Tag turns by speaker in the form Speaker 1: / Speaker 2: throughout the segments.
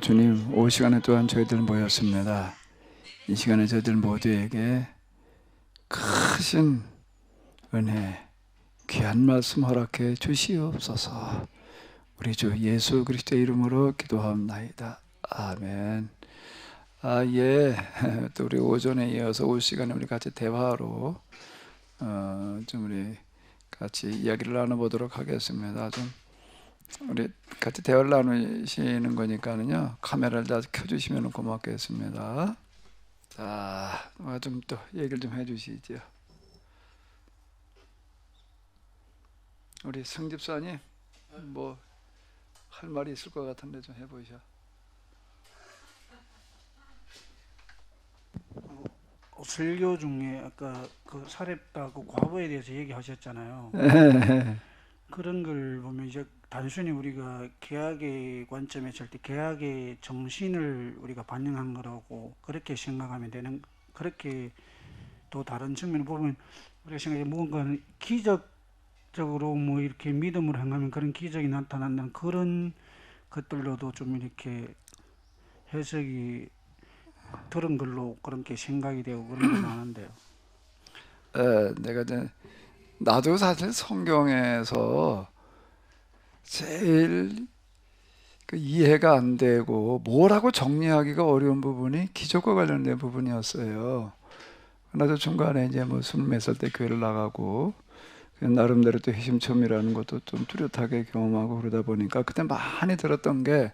Speaker 1: 주님, 오후 시간에 또한 저희들 모였습니다. 이 시간에 저희들 모두에게 크신 은혜, 귀한 말씀 허락해 주시옵소서. 우리 주 예수 그리스도의 이름으로 기도합나이다. 아멘. 예. 또 우리 오전에 이어서 오후 시간에 우리 같이 대화로 좀 우리 같이 이야기를 나눠보도록 하겠습니다. 좀 우리 같이 대화를 나누시는 거니까는요, 카메라를 다 켜주시면 고맙겠습니다. 자, 좀 또 얘기를 좀 해주시죠. 우리 성집사님, 뭐 할 말이 있을 것 같은데 좀 해보셔.
Speaker 2: 설교 중에 아까 그 사렙다 그 과부에 대해서 얘기하셨잖아요. 그런 걸 보면 이제 단순히 우리가 계약의 관점에서 할 때 계약의 정신을 우리가 반영한 거라고 그렇게 생각하면 되는, 그렇게 또 다른 측면을 보면 우리가 생각해 뭔가 기적적으로 뭐 이렇게 믿음으로 행하면 그런 기적이 나타난다는 그런 것들로도 좀 이렇게 해석이 들은 걸로 그렇게 생각이 되고 그런 건 아는데요.
Speaker 1: 내가 이제 나도 사실 성경에서 제일 그 이해가 안 되고 뭐라고 정리하기가 어려운 부분이 기적과 관련된 부분이었어요. 나도 중간에 이제 뭐 20살 때 교회를 나가고 나름대로 또 회심처음이라는 것도 좀 뚜렷하게 경험하고 그러다 보니까 그때 많이 들었던 게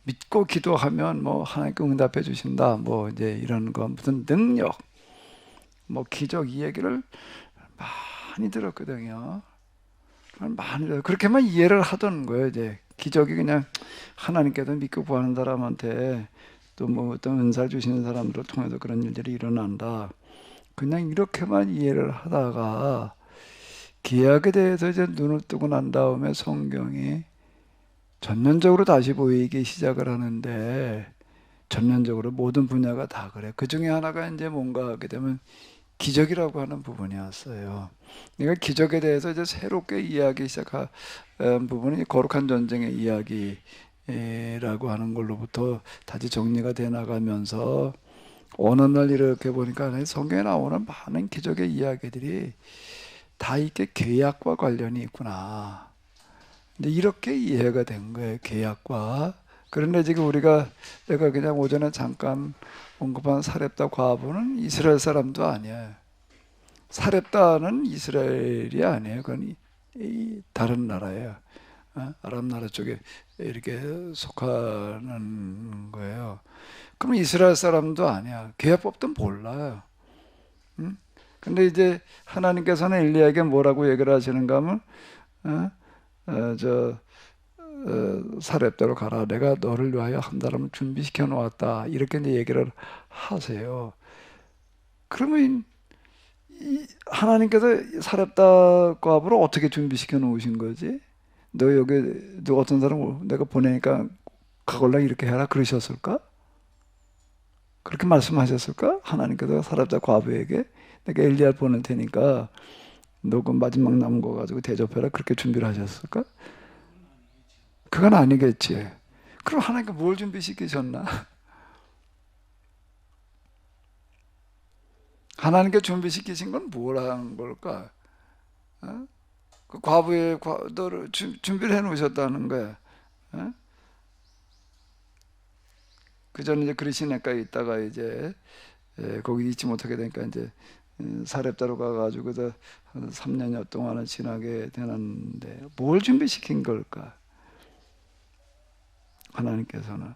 Speaker 1: 믿고 기도하면 뭐 하나님께 응답해 주신다 뭐 이제 이런 거 무슨 능력 뭐 기적 이 얘기를 많이 들었거든요. 그렇게만 이해를 하던 거예요. 이제 기적이 그냥 하나님께서 믿고 구하는 사람한테 또 뭐 어떤 은사 주시는 사람들을 통해서 그런 일들이 일어난다. 그냥 이렇게만 이해를 하다가 기약에 대해서 이제 눈을 뜨고 난 다음에 성경이 전면적으로 다시 보이기 시작을 하는데, 전면적으로 모든 분야가 다 그래. 그 중에 하나가 이제 뭔가 하게 되면 기적이라고 하는 부분이었어요. 그러니까 기적에 대해서 이제 새롭게 이해하기 시작한 부분이 거룩한 전쟁의 이야기라고 하는 걸로부터 다시 정리가 돼 나가면서 어느 날 이렇게 보니까 성경에 나오는 많은 기적의 이야기들이 다 이게 계약과 관련이 있구나. 근데 이렇게 이해가 된 거예요, 계약과. 그런데 지금 내가 그냥 오전에 잠깐 언급한 사렙다 과부는 이스라엘 사람도 아니에요. 사렙다는 이스라엘이 아니에요. 그건 이 다른 나라예요. 아랍 나라 쪽에 이렇게 속하는 거예요. 그럼 이스라엘 사람도 아니야. 계약법도 몰라요. 응? 근데 이제 하나님께서는 엘리야에게 뭐라고 얘기를 하시는가 하면 어? 저 사렙대로 가라. 내가 너를 위하여 한 사람을 준비시켜 놓았다. 이렇게 이제 얘기를 하세요. 그러면 하나님께서 사렙다 과부를 어떻게 준비시켜 놓으신 거지? 너 여기 너 어떤 사람 내가 보내니까 가걸라 이렇게 해라 그러셨을까? 그렇게 말씀하셨을까? 하나님께서 사렙다 과부에게 내가 엘리야를 보낼 테니까 너 그 마지막 남은 거 가지고 대접해라 그렇게 준비를 하셨을까? 그건 아니겠지. 그럼 하나님께 뭘 준비시키셨나? 하나님께 준비시키신 건 뭐라는 걸까? 어? 그 과부의 너를 준비를 해 놓으셨다는 거야. 어? 그 전에 이제 그리시네가에 있다가 이제 거기 있지 못하게 되니까 이제 사렙다로 가가지고 그래서 한 3년여 동안은 지나게 되는데 뭘 준비시킨 걸까? 하나님께서는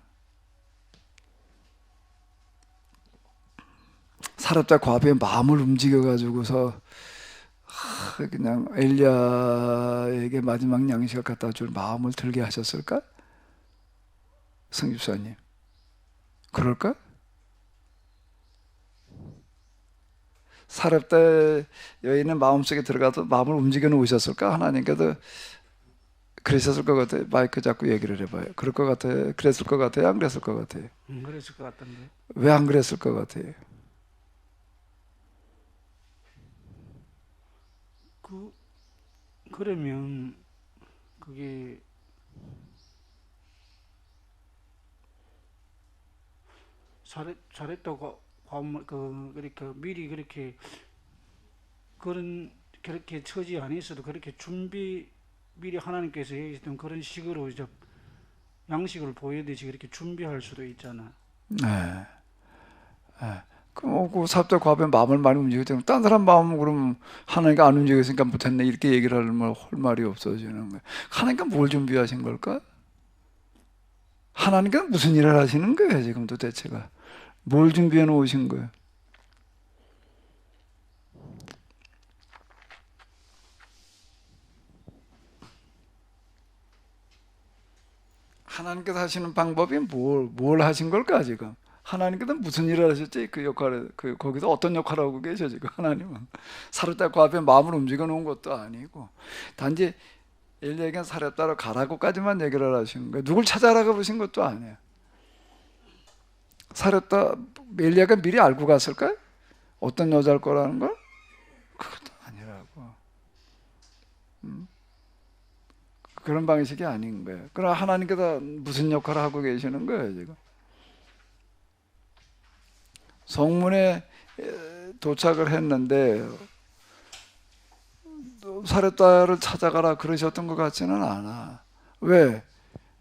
Speaker 1: 사렙다 과부의 마음을 움직여 가지고서 그냥 엘리야에게 마지막 양식을 갖다 줄 마음을 들게 하셨을까? 성집사님 그럴까? 사렙다 여인의 마음속에 들어가서 마음을 움직여 놓으셨을까? 하나님께서 그러셨을 것 같아요. 마이크 잡고 얘기를 해봐요. 그럴 것 같아요. 그랬을 것 같아요. 안 그랬을 것 같아요.
Speaker 2: 그랬을 것 같던데.
Speaker 1: 왜 안 그랬을 것 같아요?
Speaker 2: 그 그러면 그게 잘했다고 그렇게 미리 그렇게 그렇게 처지 안에 있어도 그렇게 미리 하나님께서 얘기했던 그런 식으로 이제 양식을 보여듯이 그렇게 준비할 수도 있잖아.
Speaker 1: 네. 예. 그 사업자 과부에 마음을 많이 움직이기 때문에 딴 사람 마음은 그럼 하나님께 안 움직였으니까 못했네 이렇게 얘기를 할 말이 없어지는 거예요. 하나님께 뭘 준비하신 걸까? 하나님께 무슨 일을 하시는 거예요 지금 도대체가? 뭘 준비해 놓으신 거예요? 하나님께서 하시는 방법이 뭘 하신 걸까 지금? 하나님께서 무슨 일을 하셨지? 그 역할에 거기서 어떤 역할을 하고 계셔 지금 하나님은? 사르다 과부의 마음을 움직여 놓은 것도 아니고 단지 엘리야에게 사렙다로 가라고까지만 얘기를 하신 거예요. 누굴 찾아라고 그러신 것도 아니에요. 사렙다 엘리야가 미리 알고 갔을까요? 어떤 여자일 거라는 걸? 그것도 아니라고. 그런 방식이 아닌 거예요. 그러나 하나님께서 무슨 역할을 하고 계시는 거예요 지금? 성문에 도착을 했는데 사렙다를 찾아가라 그러셨던 것 같지는 않아. 왜?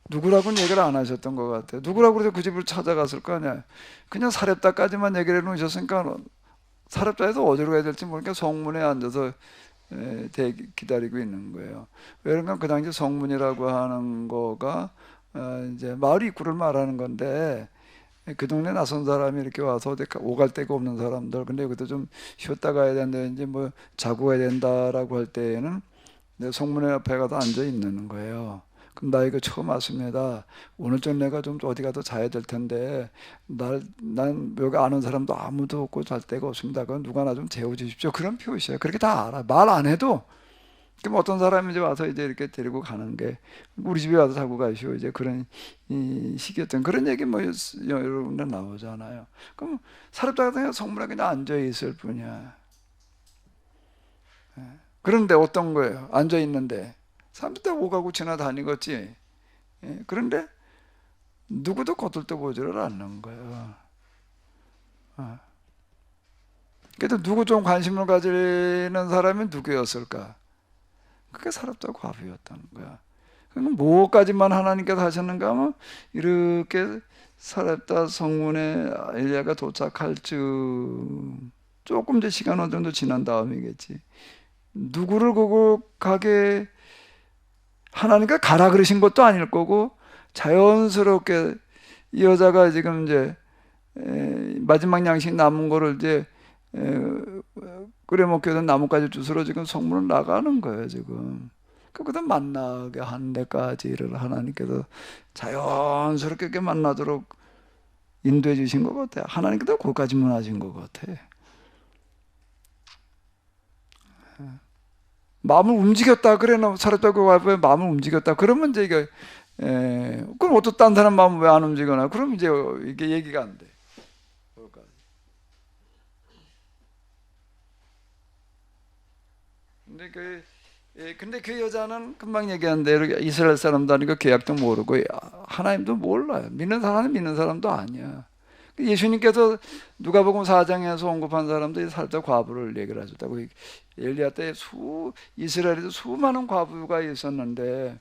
Speaker 1: 누구라고는 얘기를 안 하셨던 것 같아요. 누구라고 그래서 그 집을 찾아갔을 거 아니야. 그냥 사렙다까지만 얘기를 해놓으셨으니까 사렙다에서 어디로 가야 될지 모르니까 성문에 앉아서 기다리고 있는 거예요. 왜냐면 그 당시 성문이라고 하는 거가 이제 마을 입구를 말하는 건데 그 동네 낯선 사람이 이렇게 와서 어디 오갈 데가 없는 사람들, 근데 여기도 좀 쉬었다 가야 된다든지 뭐 자고 가야 된다라고 할 때에는 내 성문 앞에 가서 앉아 있는 거예요. 그럼 나 이거 처음 왔습니다. 오늘 저녁 좀 어디 가서 자야 될 텐데 난 여기 아는 사람도 아무도 없고 잘 데가 없습니다. 그럼 누가 나 좀 재워주십시오. 그런 표시예요. 그렇게 다 알아. 말 안 해도. 그럼 어떤 사람이 이제 와서 이제 이렇게 데리고 가는 게 우리 집에 와서 자고 가시오. 이제 그런 이 시기였던 그런 얘기 뭐 여러 군데 나오잖아요. 그럼 사렙다가 그냥 성문에 그냥 앉아 있을 뿐이야. 그런데 어떤 거예요? 앉아 있는데 사람들 다 오가고 지나다니겠지. 그런데 누구도 거들떠보지를 않는 거예요. 그래도 누구 좀 관심을 가지는 사람이 누구였을까? 그게 사렙다 과부였다는 거야. 그럼 뭐까지만 하나님께서 하셨는가 하면 이렇게 사렙다 성문에 엘리야가 도착할 즈음 조금 이제 시간 어느 정도 지난 다음이겠지. 누구를 보고 가게 하나님께 가라 그러신 것도 아닐 거고 자연스럽게 이 여자가 지금 이제 마지막 양식 남은 거를 이제 끓여 먹게 된 나뭇가지 주스로 지금 성문을 나가는 거예요 지금. 그거다 만나게 한 데까지를 하나님께서 자연스럽게 이렇게 만나도록 인도해 주신 것 같아요. 하나님께서 그것까지만 하신 것 같아. 마음을 움직였다 그래 사렙다고 와이프의 마음을 움직였다 그러면 이제 이게 그럼 어떤 딴 사람 마음을 왜 안 움직여나? 그럼 이제 이게 얘기가 안 돼. 근데 그 여자는 금방 얘기한 대로 이스라엘 사람도 아니고 계약도 모르고 하나님도 몰라요. 믿는 사람은 믿는 사람도 아니야. 예수님께서 누가복음 4장에서 언급한 사람들이 살짝 과부를 얘기를 하셨다고. 엘리야 때 이스라엘에도 수많은 과부가 있었는데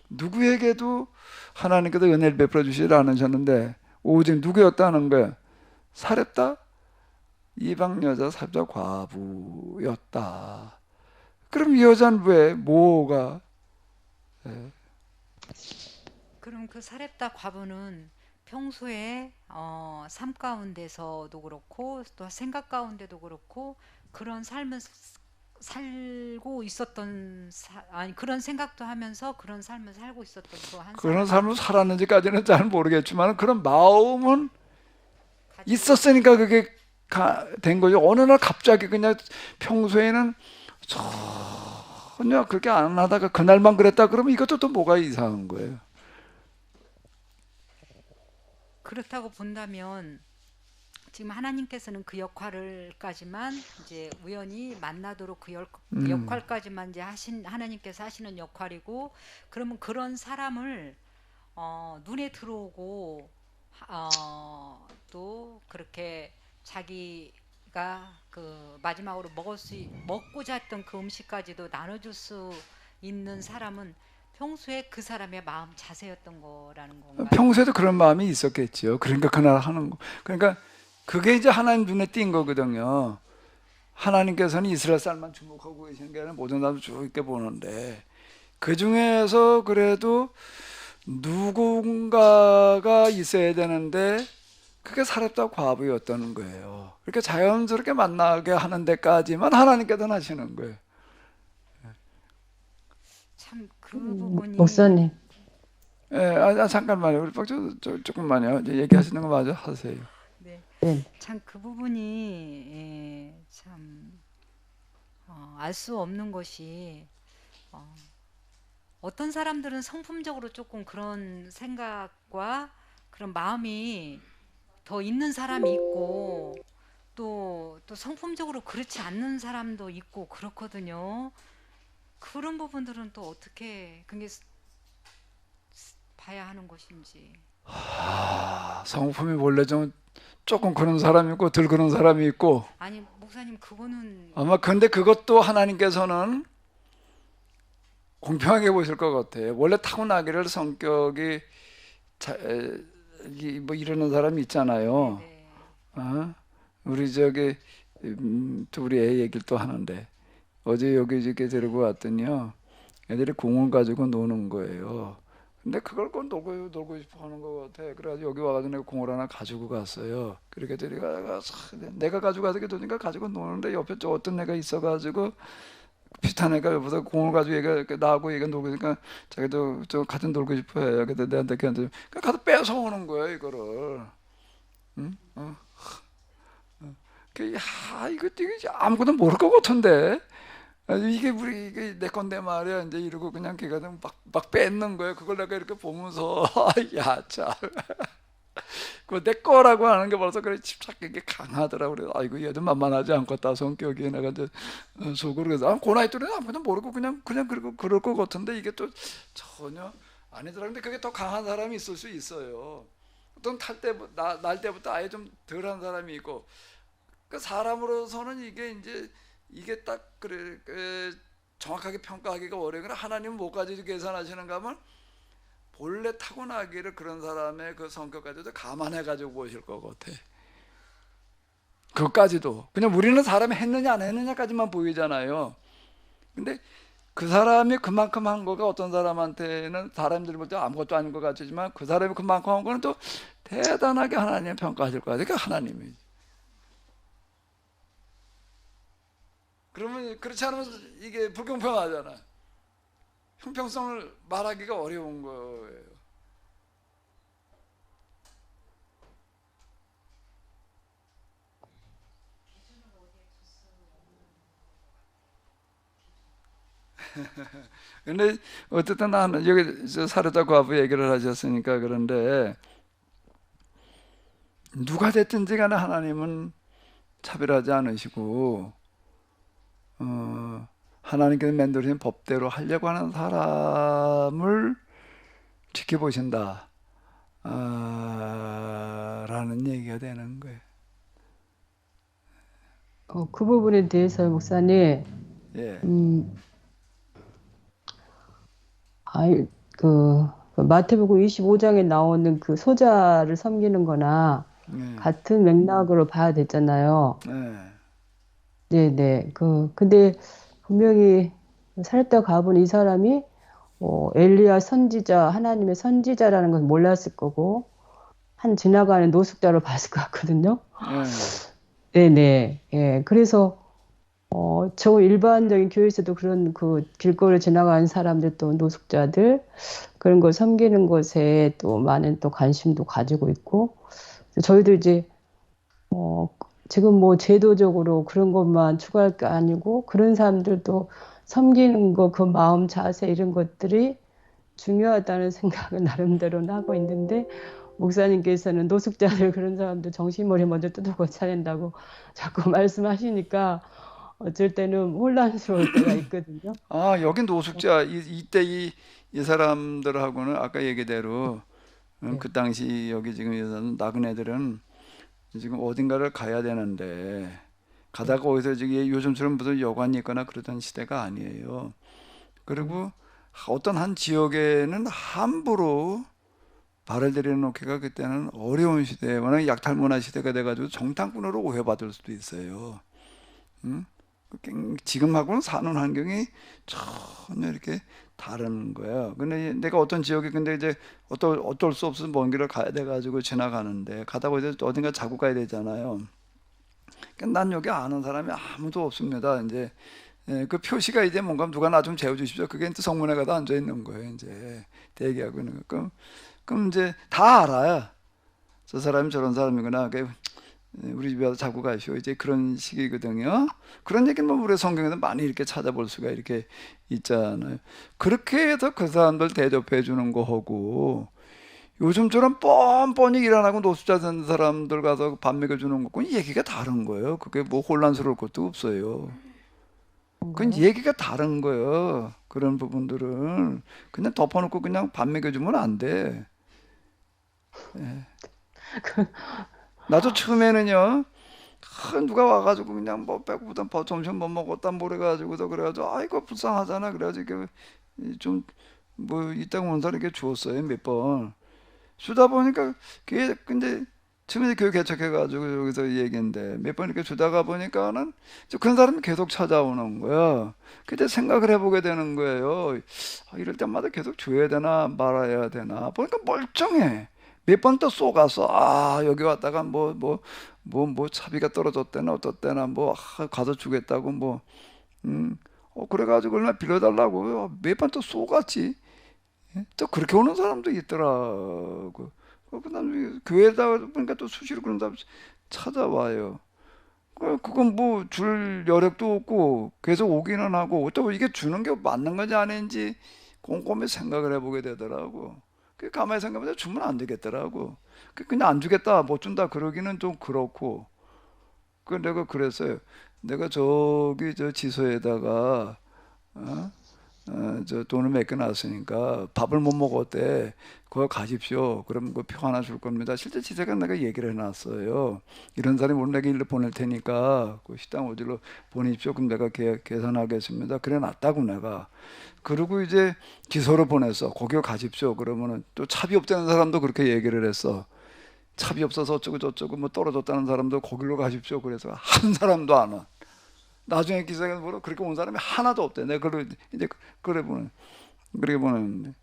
Speaker 1: 누구에게도 하나님께서 은혜를 베풀어 주시지 않으셨는데 오직 누구였다는 거야? 사렙다 이방 여자 사렙다 과부였다. 그럼 이 여자는 왜 뭐가?
Speaker 3: 그럼 그 사렙다 과부는 평소에 삶 가운데서도 그렇고 또 생각 가운데도 그렇고 그런 삶을 살고 있었던 아니 그런 생각도 하면서 그런 삶을 살고 있었던 그 한
Speaker 1: 그런
Speaker 3: 사람이
Speaker 1: 삶을 살았는지까지는 잘 모르겠지만 그런 마음은
Speaker 3: 가지고
Speaker 1: 있었으니까 그게 된 거죠. 어느 날 갑자기 그냥 평소에는 전혀 그렇게 안 하다가 그날만 그랬다 그러면 이것도 또 뭐가 이상한 거예요.
Speaker 3: 그렇다고 본다면 지금 하나님께서는 그 역할을까지만 이제 우연히 만나도록 그 역할까지만 이제 하나님께서 하시는 역할이고 그러면 그런 사람을 눈에 들어오고 또 그렇게 자기가 그 마지막으로 먹고자 했던 그 음식까지도 나눠줄 수 있는 사람은 평소에 그 사람의 마음 자세였던 거라는 건가요?
Speaker 1: 평소에도 그런 마음이 있었겠지요. 그러니까 그날 하는 거. 그러니까 그게 이제 하나님 눈에 띈 거거든요. 하나님께서는 이스라엘 사람만 주목하고 계시는 게 아니라 모든 사람을 쭉 있게 보는데 그 중에서 그래도 누군가가 있어야 되는데 그게 사렙다 과부였다는 거예요. 그렇게 자연스럽게 만나게 하는 데까지만 하나님께서 하시는 거예요.
Speaker 3: 참 그 부분이
Speaker 4: 목사님,
Speaker 1: 예, 잠깐만요. 우리 조금만요. 이제 얘기하시는 거 마저 하세요.
Speaker 3: 네,
Speaker 4: 네.
Speaker 3: 참 그 부분이 참 알 수 없는 것이 어, 어떤 사람들은 성품적으로 조금 그런 생각과 그런 마음이 더 있는 사람이 있고 또 성품적으로 그렇지 않는 사람도 있고 그렇거든요. 그런 부분들은 또 어떻게 그게 봐야 하는 것인지.
Speaker 1: 성품이 원래 좀 조금 그런 사람이 있고 덜 그런 사람이 있고
Speaker 3: 아니 목사님 그거는
Speaker 1: 아마 근데 그것도 하나님께서는 공평하게 보실 것 같아요. 원래 타고나기를 성격이 뭐 이러는 사람이 있잖아요.
Speaker 3: 네네.
Speaker 1: 어? 우리 또 우리 애 얘기를 또 하는데 어제 여기 이렇게 데리고 왔더니요. 애들이 공을 가지고 노는 거예요. 근데 그걸 꼭 놀고 싶어 하는 것 같아. 그래가지고 여기 와가지고 내가 공을 하나 가지고 갔어요. 그렇게 내가 가지고 가서 노니까 가지고 노는데 옆에 또 어떤 애가 있어가지고 비슷한 애가 옆에서 공을 가지고 얘가 이렇게 나하고 얘가 놀고 있으니까 자기도 좀 같이 놀고 싶어 해요. 근데 내한테 걔한테 가서 뺏어 오는 거예요, 이거를. 응? 이거 아무것도 모를 것 같은데. 이게 내 건데 말이야. 이제 이러고 그냥 걔가 막 뺏는 거예요. 그걸 내가 이렇게 보면서, 야, 참. 그 내 거라고 하는 게 벌써 그래 집착이 강하더라고. 그래. 아이고, 얘도 만만하지 않겠다, 성격이. 내가 이제 속으로 그래서, 그 나이 때는 아무것도 모르고 그냥 그럴 것 같은데 이게 또 전혀 아니더라. 근데 그게 더 강한 사람이 있을 수 있어요. 어떤 날 때부터 아예 좀 덜한 사람이 있고, 그 사람으로서는 이게 딱 그래 정확하게 평가하기가 어려운 건 하나님은 뭐까지 계산하시는가 하면 본래 타고나기를 그런 사람의 그 성격까지도 감안해 가지고 보실 것 같아. 그것까지도 그냥 우리는 사람이 했느냐 안 했느냐까지만 보이잖아요. 근데 그 사람이 그만큼 한 거가 어떤 사람한테는 사람들이 볼 때 아무것도 아닌 것 같지만 그 사람이 그만큼 한 거는 또 대단하게 하나님 평가하실 거야. 그러니까 하나님이. 그러면 그렇지 않으면 이게 불공평하잖아. 형평성을 말하기가 어려운 거예요. 근데 어쨌든 나는 여기 사르다 과부 얘기를 하셨으니까 그런데 누가 됐든지 간에 하나님은 차별하지 않으시고 하나님께서 만드신 법대로 하려고 하는 사람을 지켜보신다 라는 얘기가 되는 거예요.
Speaker 4: 그 부분에 대해서 목사님,
Speaker 1: 예.
Speaker 4: 그 마태복음 25장에 나오는 그 소자를 섬기는 거나
Speaker 1: 네.
Speaker 4: 같은 맥락으로 봐야 되잖아요.
Speaker 1: 네.
Speaker 4: 네네. 근데 분명히 사렙다 과부는 이 사람이 엘리야 선지자, 하나님의 선지자라는 건 몰랐을 거고, 한 지나가는 노숙자로 봤을 것 같거든요.
Speaker 1: 네.
Speaker 4: 네네. 예. 그래서, 저 일반적인 교회에서도 그런 그 길거리를 지나가는 사람들 또 노숙자들, 그런 걸 섬기는 것에 또 많은 또 관심도 가지고 있고, 저희도 이제, 지금 뭐 제도적으로 그런 것만 추구할 게 아니고, 그런 사람들도 섬기는 거, 그 마음 자세 이런 것들이 중요하다는 생각을 나름대로는 하고 있는데, 목사님께서는 노숙자들 그런 사람들 정신머리 먼저 뜯고 차낸다고 자꾸 말씀하시니까 어쩔 때는 혼란스러울 때가 있거든요.
Speaker 1: 여기 노숙자 이때 이 사람들하고는 아까 얘기대로
Speaker 4: 네.
Speaker 1: 그 당시 여기 지금 여자는 나그네들은 지금 어딘가를 가야 되는데 가다가 어디서 지금 요즘처럼 무슨 여관이 있거나 그러던 시대가 아니에요. 그리고 어떤 한 지역에는 함부로 발을 들여놓기가 그때는 어려운 시대에 워낙 약탈문화 시대가 돼가지고 정탐꾼으로 오해받을 수도 있어요. 응? 지금하고는 사는 환경이 전혀 이렇게 다른 거예요. 근데 내가 어떤 지역에 근데 이제 어쩔 수 없어서 먼 길을 가야 돼가지고 지나가는데 가다가 이제 어딘가 자고 가야 되잖아요. 그러니까 난 여기 아는 사람이 아무도 없습니다. 이제 그 표시가 이제 뭔가 누가 나 좀 재워주십시오. 그게 이제 성문에 가다 앉아 있는 거예요. 이제 대기하고 있는 거. 그럼 이제 다 알아요. 저 사람이 저런 사람이구나. 우리 집에 와서 자고 가시오. 이제 그런 식이거든요. 그런 얘기는 뭐 우리 성경에도 많이 이렇게 찾아볼 수가 이렇게 있잖아요. 그렇게 해서 그 사람들 대접해 주는 거하고 요즘처럼 뻔뻔히 일 안 하고 노숙자 된 사람들 가서 밥 먹여주는 것과는 얘기가 다른 거예요. 그게 뭐 혼란스러울 것도 없어요. 그건 얘기가 다른 거예요. 그런 부분들은 그냥 덮어놓고 그냥 밥 먹여주면 안 돼. 예. 나도 처음에는요, 누가 와가지고 그냥 뭐 배고프다, 점심 못 먹었다, 그래가지고서 그래가지고 아이고 불쌍하잖아. 그래가지고 좀뭐 이따가 온 사람에게 주었어요 몇 번. 주다 보니까 그게 근데 처음에 교육 개척해가지고 여기서 얘기인데 몇 번 이렇게 주다가 보니까는 그런 사람이 계속 찾아오는 거야. 그때 생각을 해보게 되는 거예요. 이럴 때마다 계속 줘야 되나 말아야 되나 보니까 멀쩡해. 몇 번 또 쏘가서 여기 왔다가 뭐 차비가 떨어졌대나 어떻대나 가서 주겠다고 그래가지고 얼마 빌려달라고 몇 번 또 쏘갔지. 또 그렇게 오는 사람도 있더라고. 그다음에 교회에다 보니까 또 수시로 그런 사람 찾아와요. 그건 뭐 줄 여력도 없고 계속 오기는 하고 또 이게 주는 게 맞는 건지 아닌지 곰곰이 생각을 해보게 되더라고. 가만히 생각해보면 주면 안 되겠더라고. 그냥 안 주겠다, 못 준다 그러기는 좀 그렇고. 내가 그랬어요. 내가 저기 저 지소에다가 저 돈을 맡겨놨으니까 밥을 못 먹었대. 그거 가십시오. 그럼 그 표 하나 줄 겁니다. 실제 지세가 내가 얘기를 해놨어요. 이런 사람이 오늘 내가 일로 보낼 테니까 그 식당 어디로 보내십시오. 그럼 내가 계산하겠습니다. 그래 놨다고 내가. 그리고 이제 기소로 보냈어. 거기로 가십시오. 그러면은 또 차비 없다는 사람도 그렇게 얘기를 했어. 차비 없어서 어쩌고 저쩌고 뭐 떨어졌다는 사람도 거기로 가십시오. 그래서 한 사람도 안 와. 나중에 기사가 뭐라 그렇게 온 사람이 하나도 없대. 내가 이제 그렇게 보냈는데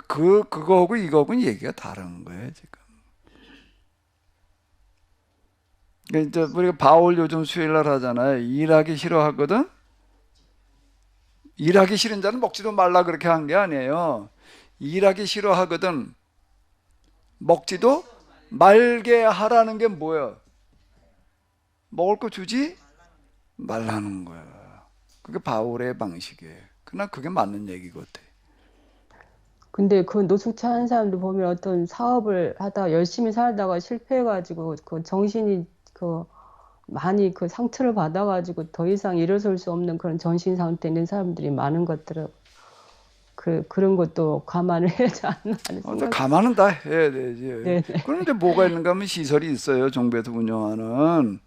Speaker 1: 그거하고 이거하고는 얘기가 다른 거예요 지금. 그러니까 이제 우리가 바울 요즘 수요일날 하잖아요. 일하기 싫어하거든. 일하기 싫은 자는 먹지도 말라 그렇게 한 게 아니에요. 일하기 싫어하거든. 먹지도 말게 하라는 게 뭐야? 먹을 거 주지 말라는 거야. 그게 바울의 방식이에요. 그러나 그게 맞는 얘기 같아.
Speaker 4: 근데 그 노숙자 한 사람도 보면 어떤 사업을 하다 열심히 살다가 실패해가지고 그 정신이 많이 그 상처를 받아가지고 더 이상 일어설 수 없는 그런 정신 상태 있는 사람들이 많은 것들은 그런 것도 감안을 해야지 않나 하는 생각.
Speaker 1: 감안은 다 해야 되지.
Speaker 4: 네네.
Speaker 1: 그런데 뭐가 있는가 하면 시설이 있어요. 정부에서 운영하는.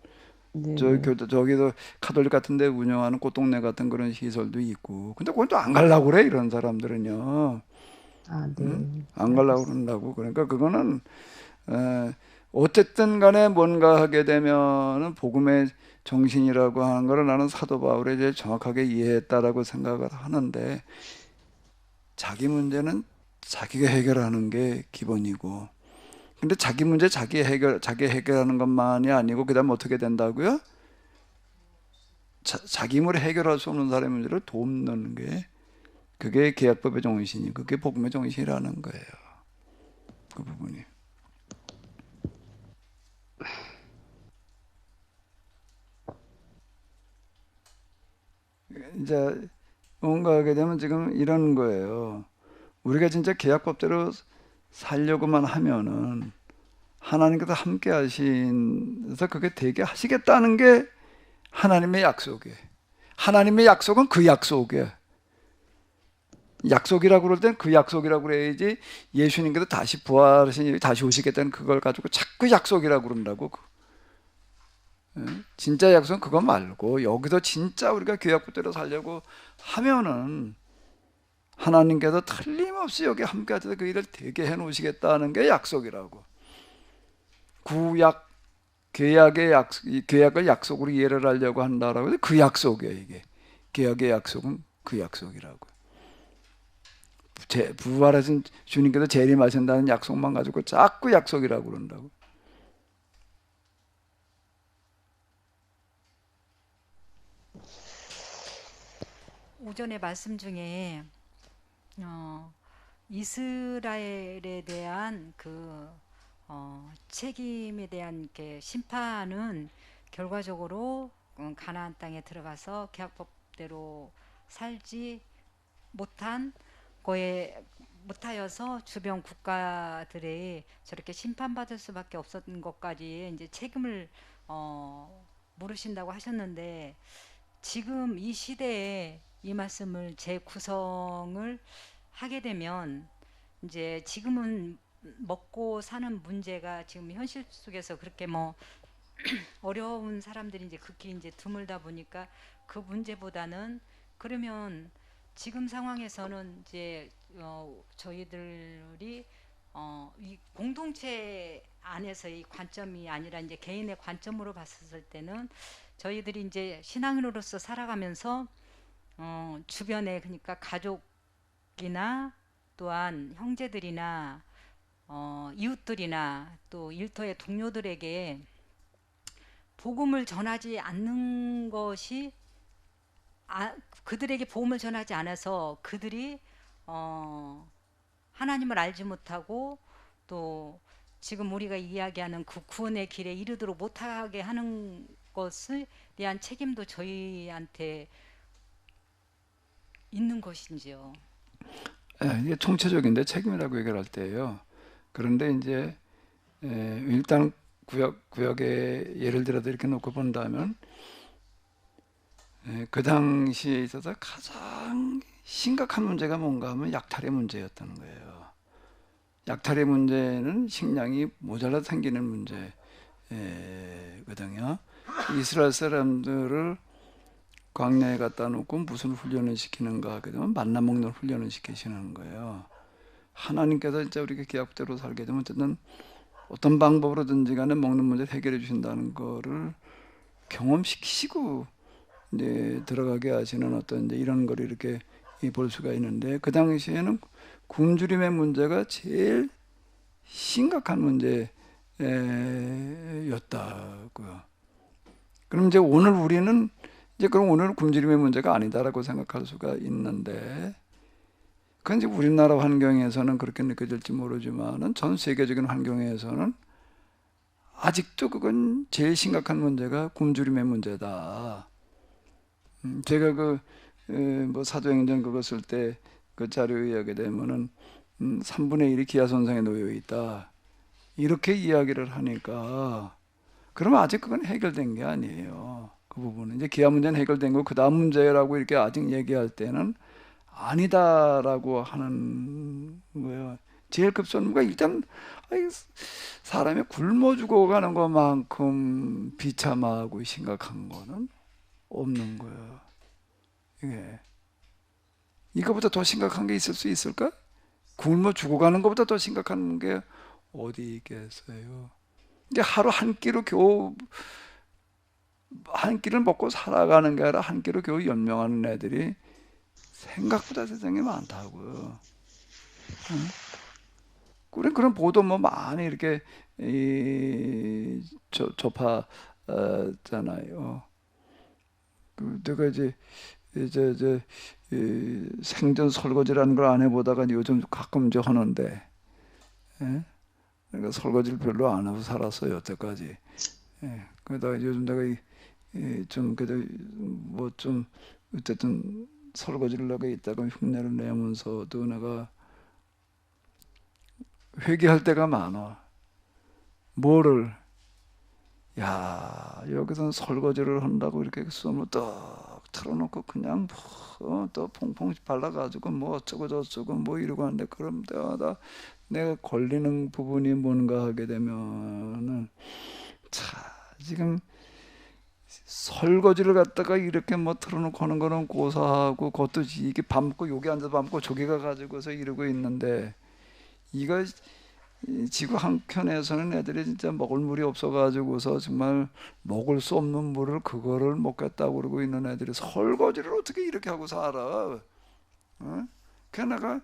Speaker 4: 네네.
Speaker 1: 저기도 카톨릭 같은 데 운영하는 꽃동네 같은 그런 시설도 있고. 근데 그건 또 안 가려고 그래, 이런 사람들은요.
Speaker 4: 네.
Speaker 1: 안 가려고 그런다고. 그러니까 그거는 어쨌든 간에 뭔가 하게 되면은 복음의 정신이라고 하는 거를 나는 사도 바울이 제일 정확하게 이해했다라고 생각을 하는데, 자기 문제는 자기가 해결하는 게 기본이고, 근데 자기 문제 자기 해결하는 것만이 아니고 그다음 어떻게 된다고요? 자기 문제 해결할 수 없는 사람의 문제를 돕는 게 그게 계약법의 정신이, 그게 복음의 정신이라는 거예요. 그 부분이. 이제 뭔가 하게 되면 지금 이런 거예요. 우리가 진짜 계약법대로 살려고만 하면은 하나님께서 함께 하신서 그게 되게 하시겠다는 게 하나님의 약속이에요. 하나님의 약속은 그 약속이에요. 약속이라고 그럴 땐 그 약속이라고 그래야지 예수님께서 다시 부활하신 다시 오시겠다는 그걸 가지고 자꾸 약속이라고 그런다고. 진짜 약속은 그거 말고 여기서 진짜 우리가 구약부대로 살려고 하면은 하나님께서 틀림없이 여기 함께 하셔서 그 일을 되게 해 놓으시겠다는 게 약속이라고. 구약 계약의 계약을 약속으로 이해를 하려고 한다라고 해서 그 약속이에요. 이게 계약의 약속은 그 약속이라고. 부활하신 주님께서 재림하신다는 약속만 가지고 자꾸 약속이라고 그런다고.
Speaker 3: 오전에 말씀 중에 이스라엘에 대한 그 책임에 대한 이렇게 심판은 결과적으로 가나안 땅에 들어가서 계약법대로 살지 못한 거에 못하여서 주변 국가들이 저렇게 심판받을 수밖에 없었던 것까지 이제 책임을 물으신다고 하셨는데, 지금 이 시대에 이 말씀을 재구성을 하게 되면 이제 지금은 먹고 사는 문제가 지금 현실 속에서 그렇게 뭐 어려운 사람들이 이제 극히 이제 드물다 보니까 그 문제보다는, 그러면 지금 상황에서는 이제 저희들이 이 공동체 안에서의 관점이 아니라 이제 개인의 관점으로 봤을 때는 저희들이 이제 신앙인으로서 살아가면서 주변에, 그러니까 가족이나 또한 형제들이나 이웃들이나 또 일터의 동료들에게 복음을 전하지 않는 것이, 그들에게 복음을 전하지 않아서 그들이 하나님을 알지 못하고 또 지금 우리가 이야기하는 그 구원의 길에 이르도록 못하게 하는 것에 대한 책임도 저희한테 있는 것인지요.
Speaker 1: 이게 총체적인데 책임이라고 얘기를 할 때예요. 그런데 이제 일단 구약의 예를 들어서 이렇게 놓고 본다면 그 당시에 있어서 가장 심각한 문제가 뭔가 하면 약탈의 문제였다는 거예요. 약탈의 문제는 식량이 모자라서 생기는 문제거든요. 이스라엘 사람들을 광야에 갖다 놓고 무슨 훈련을 시키는가 그러면 만나 먹는 훈련을 시키시는 거예요. 하나님께서 진짜 우리가 계약대로 살게 되면 어쨌든 어떤 방법으로든지 간에 먹는 문제를 해결해 주신다는 거를 경험시키시고 이제 들어가게 하시는 어떤 이제 이런 거를 이렇게 볼 수가 있는데, 그 당시에는 굶주림의 문제가 제일 심각한 문제였다고요. 그럼 이제 오늘 우리는 이제 그럼 오늘은 굶주림의 문제가 아니다라고 생각할 수가 있는데, 그건 이제 우리나라 환경에서는 그렇게 느껴질지 모르지만은 전 세계적인 환경에서는 아직도 그건 제일 심각한 문제가 굶주림의 문제다. 제가 뭐 사도행전 그거 쓸 때 그 자료에 의하게 되면은 3분의 1이 기아손상에 놓여 있다. 이렇게 이야기를 하니까 그러면 아직 그건 해결된 게 아니에요. 그 부분은 이제 기아 문제는 해결된 거고 그 다음 문제라고 이렇게 아직 얘기할 때는 아니다라고 하는 거예요. 제일 급선무가 일단 사람이 굶어 죽어가는 것만큼 비참하고 심각한 거는 없는 거예요. 이거보다 더 심각한 게 있을 수 있을까? 굶어 죽어가는 것보다 더 심각한 게 어디 있겠어요? 이제 하루 한 끼로 겨우 한 끼를 먹고 살아가는 게 아니라 한 끼로 겨우 연명하는 애들이 생각보다 세상에 많다고요. 그런 보도 뭐 많이 이렇게 접하잖아요. 내가 이제 생전 설거지라는 걸 안 해보다가 요즘 가끔 이제 하는데, 그러니까 설거지를 별로 안 하고 살았어요 여태까지. 그러다가 요즘 내가 좀 그래도 뭐 좀 어쨌든 설거지를 내가 있다가 흉내를 내면서도 내가 회개할 때가 많아. 뭐를, 야 여기서 설거지를 한다고 이렇게 손을 떡 틀어놓고 그냥 또 퐁퐁 발라가지고 뭐 어쩌고 저쩌고 뭐 이러고 하는데, 그럼 때마다 내가 걸리는 부분이 뭔가 하게 되면은, 자, 지금 설거지를 갖다가 이렇게 뭐 틀어놓고 하는 거는 고사하고, 그것도 이게 밥 먹고 여기 앉아서 밥 먹고 저기 가가지고서 이러고 있는데, 이거 이 지구 한켠에서는 애들이 진짜 먹을 물이 없어가지고서 정말 먹을 수 없는 물을 그거를 먹겠다고 그러고 있는 애들이 설거지를 어떻게 이렇게 하고 살아? 어? 그래 내가,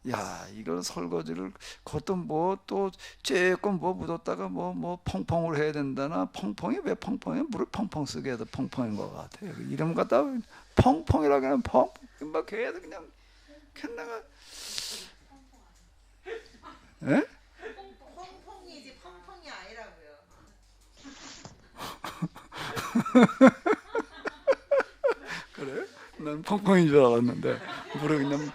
Speaker 1: 야, 이걸 설거지를, 그것도 뭐 또 쬐끔 뭐 묻었다가 뭐 펑펑을 해야 된다나. 펑펑이 왜 펑펑이 물을 펑펑 쓰게 해도 펑펑인 것 같아. 이름 갖다 펑펑이라고 하면 펑, 막 걔도 그냥 내가, 에?
Speaker 5: 펑펑이지 펑펑이 아니라고요.
Speaker 1: 그래? 난 펑펑인 줄 알았는데 물을 그냥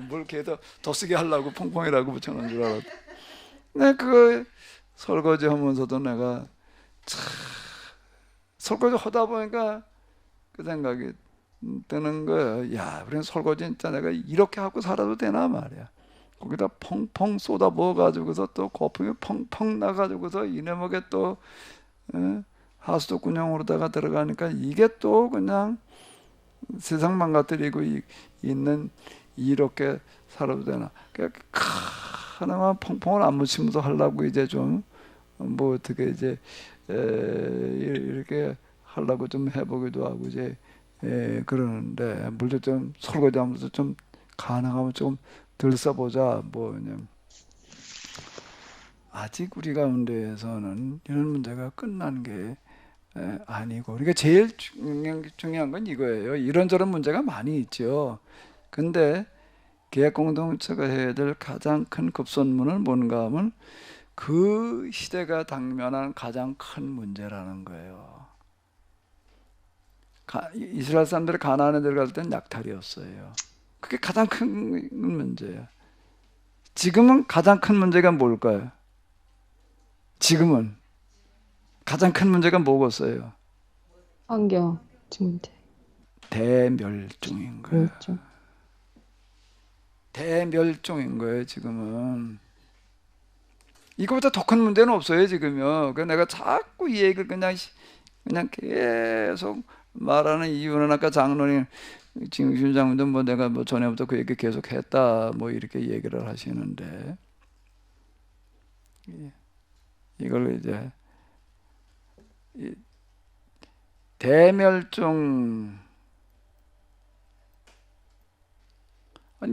Speaker 1: 뭘 걔도 더 쓰게 하려고 펑펑이라고 붙여놓은 줄 알았다. 내 그 설거지 하면서도 내가 참 설거지 하다 보니까 그 생각이 드는 거야. 야, 우리는 설거지 진짜 내가 이렇게 하고 살아도 되나 말이야. 거기다 펑펑 쏟아 부어가지고서 또 거품이 펑펑 나가지고서 이내목에 또 하수도군용으로다가 들어가니까 이게 또 그냥 세상 망가뜨리고 있는, 이렇게 살아도 되나. 하나만 펑펑을 안 묻히면서 하려고 이제 좀 뭐 어떻게 이제 이렇게 하려고 좀 해보기도 하고 이제 그러는데, 물도 좀 설거지하면서 좀 가능하면 좀 덜 써보자. 뭐냐면 아직 우리 가운데에서는 이런 문제가 끝난 게 아니고, 그러니까 제일 중요한 건 이거예요. 이런저런 문제가 많이 있죠. 근데 계약공동체가 해야 될 가장 큰 급선무는 뭔가 하면 그 시대가 당면한 가장 큰 문제라는 거예요. 이스라엘 사람들이 가나안에 들어갈 땐 약탈이었어요. 그게 가장 큰 문제예요. 지금은 가장 큰 문제가 뭘까요? 지금은 가장 큰 문제가 뭐겠어요?
Speaker 4: 환경 문제.
Speaker 1: 대멸종인 거예요.
Speaker 4: 그렇죠.
Speaker 1: 대멸종인 거예요, 지금은. 이거보다 더 큰 문제는 없어요, 지금요. 그래서 내가 자꾸 이 얘기를 그냥 계속 말하는 이유는, 아까 장로님, 지금 윤장님도 뭐 내가 뭐 전에부터 그 얘기 계속 했다, 뭐 이렇게 얘기를 하시는데, 이걸 이제 대멸종,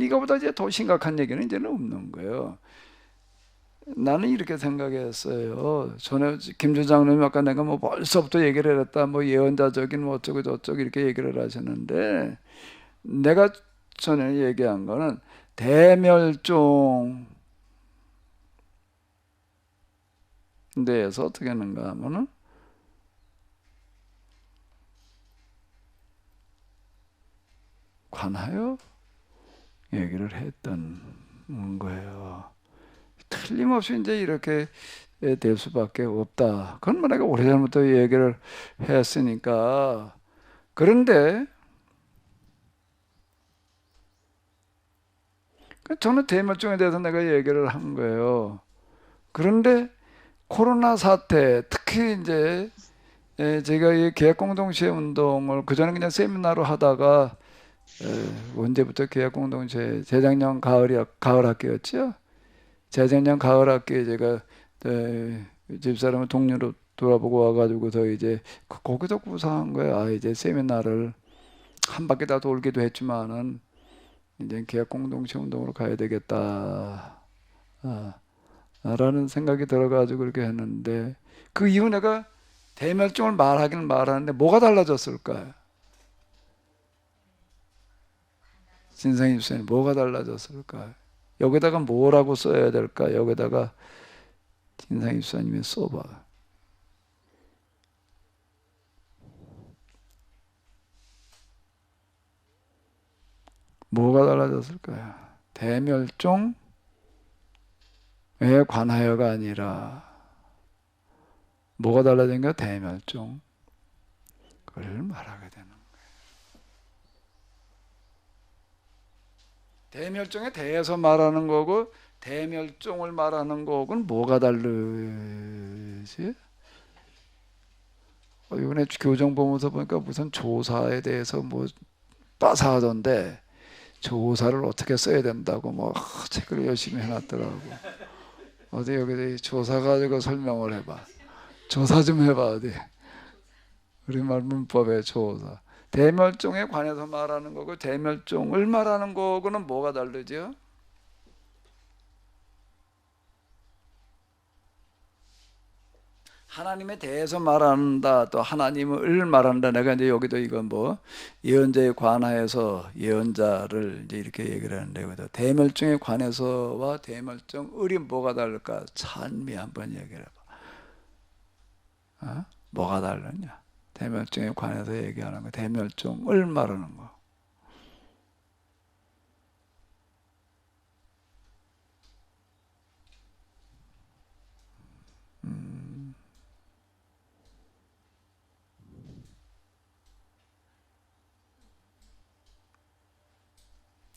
Speaker 1: 이거보다 이제 더 심각한 얘기는 이제는 없는 거예요. 나는 이렇게 생각했어요. 전에 김주 장로님 아까 내가 뭐 벌써부터 얘기를 했다, 뭐 예언자적인 뭐 어쩌고 저쩌고 이렇게 얘기를 하셨는데, 내가 전에 얘기한 거는 대멸종 대해서 어떻게 하는가 하면은, 관하여 얘기를 했던 거예요. 틀림없이 이제 이렇게 될 수밖에 없다. 그건 뭐 내가 오래전부터 얘기를 했으니까. 그런데 저는 대멸종에 대해서 내가 얘기를 한 거예요. 그런데 코로나 사태, 특히 이제 제가 이 계약공동체 운동을 그전에 그냥 세미나로 하다가, 언제부터 계약공동체, 재작년 가을 학기였죠. 재작년 가을 학기에 제가 집사람을 동료로 돌아보고 와가지고서 이제 거기서 구상한 거예요. 아, 이제 세미나를 한 바퀴 다 돌기도 했지만은 이제 계약 공동체 운동으로 가야 되겠다, 라는 생각이 들어가지고 그렇게 했는데, 그 이후 내가 대멸종을 말하기는 말하는데 뭐가 달라졌을까요? 진성희 집사님, 뭐가 달라졌을까요? 여기다가 뭐라고 써야 될까? 여기다가 진상희 집사님이 써봐. 뭐가 달라졌을까요? 대멸종에 관하여가 아니라 뭐가 달라진 거야? 대멸종. 그걸 말하게 되는 거예요. 대멸종에 대해서 말하는 거고 대멸종을 말하는 거하고는 뭐가 다르지? 이번에 교정보면서 보니까 무슨 조사에 대해서 뭐 빠사하던데 조사를 어떻게 써야 된다고 뭐 책을 열심히 해놨더라고. 어디 여기 조사 가지고 설명을 해봐. 조사 좀 해봐 어디. 우리말 문법의 조사. 대멸종에 관해서 말하는 거고 대멸종을 말하는 거고는 뭐가 다르죠? 하나님에 대해서 말한다, 또 하나님을 말한다. 내가 이제 여기도 이건 뭐 예언자에 관하여서 예언자를 이제 이렇게 얘기를 하는데 여기도 대멸종에 관해서와 대멸종을이 뭐가 다를까? 찬미 한번 얘기를 해봐. 어? 뭐가 다르냐? 대멸종에 관해서 얘기하는 거, 대멸종을 말하는 거.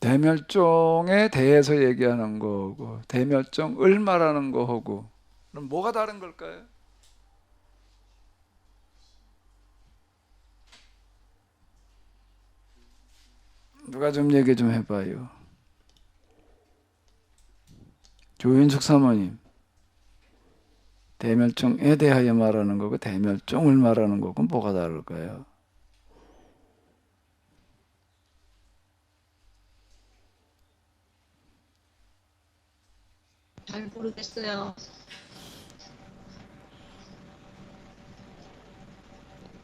Speaker 1: 대멸종에 대해서 얘기하는 거고 대멸종을 말하는 거하고 그럼 뭐가 다른 걸까요? 누가 좀 얘기 좀 해봐요. 조윤숙 사모님. 대멸종에 대하여 말하는 거고 대멸종을 말하는 거고 뭐가 다를까요?
Speaker 6: 잘 모르겠어요.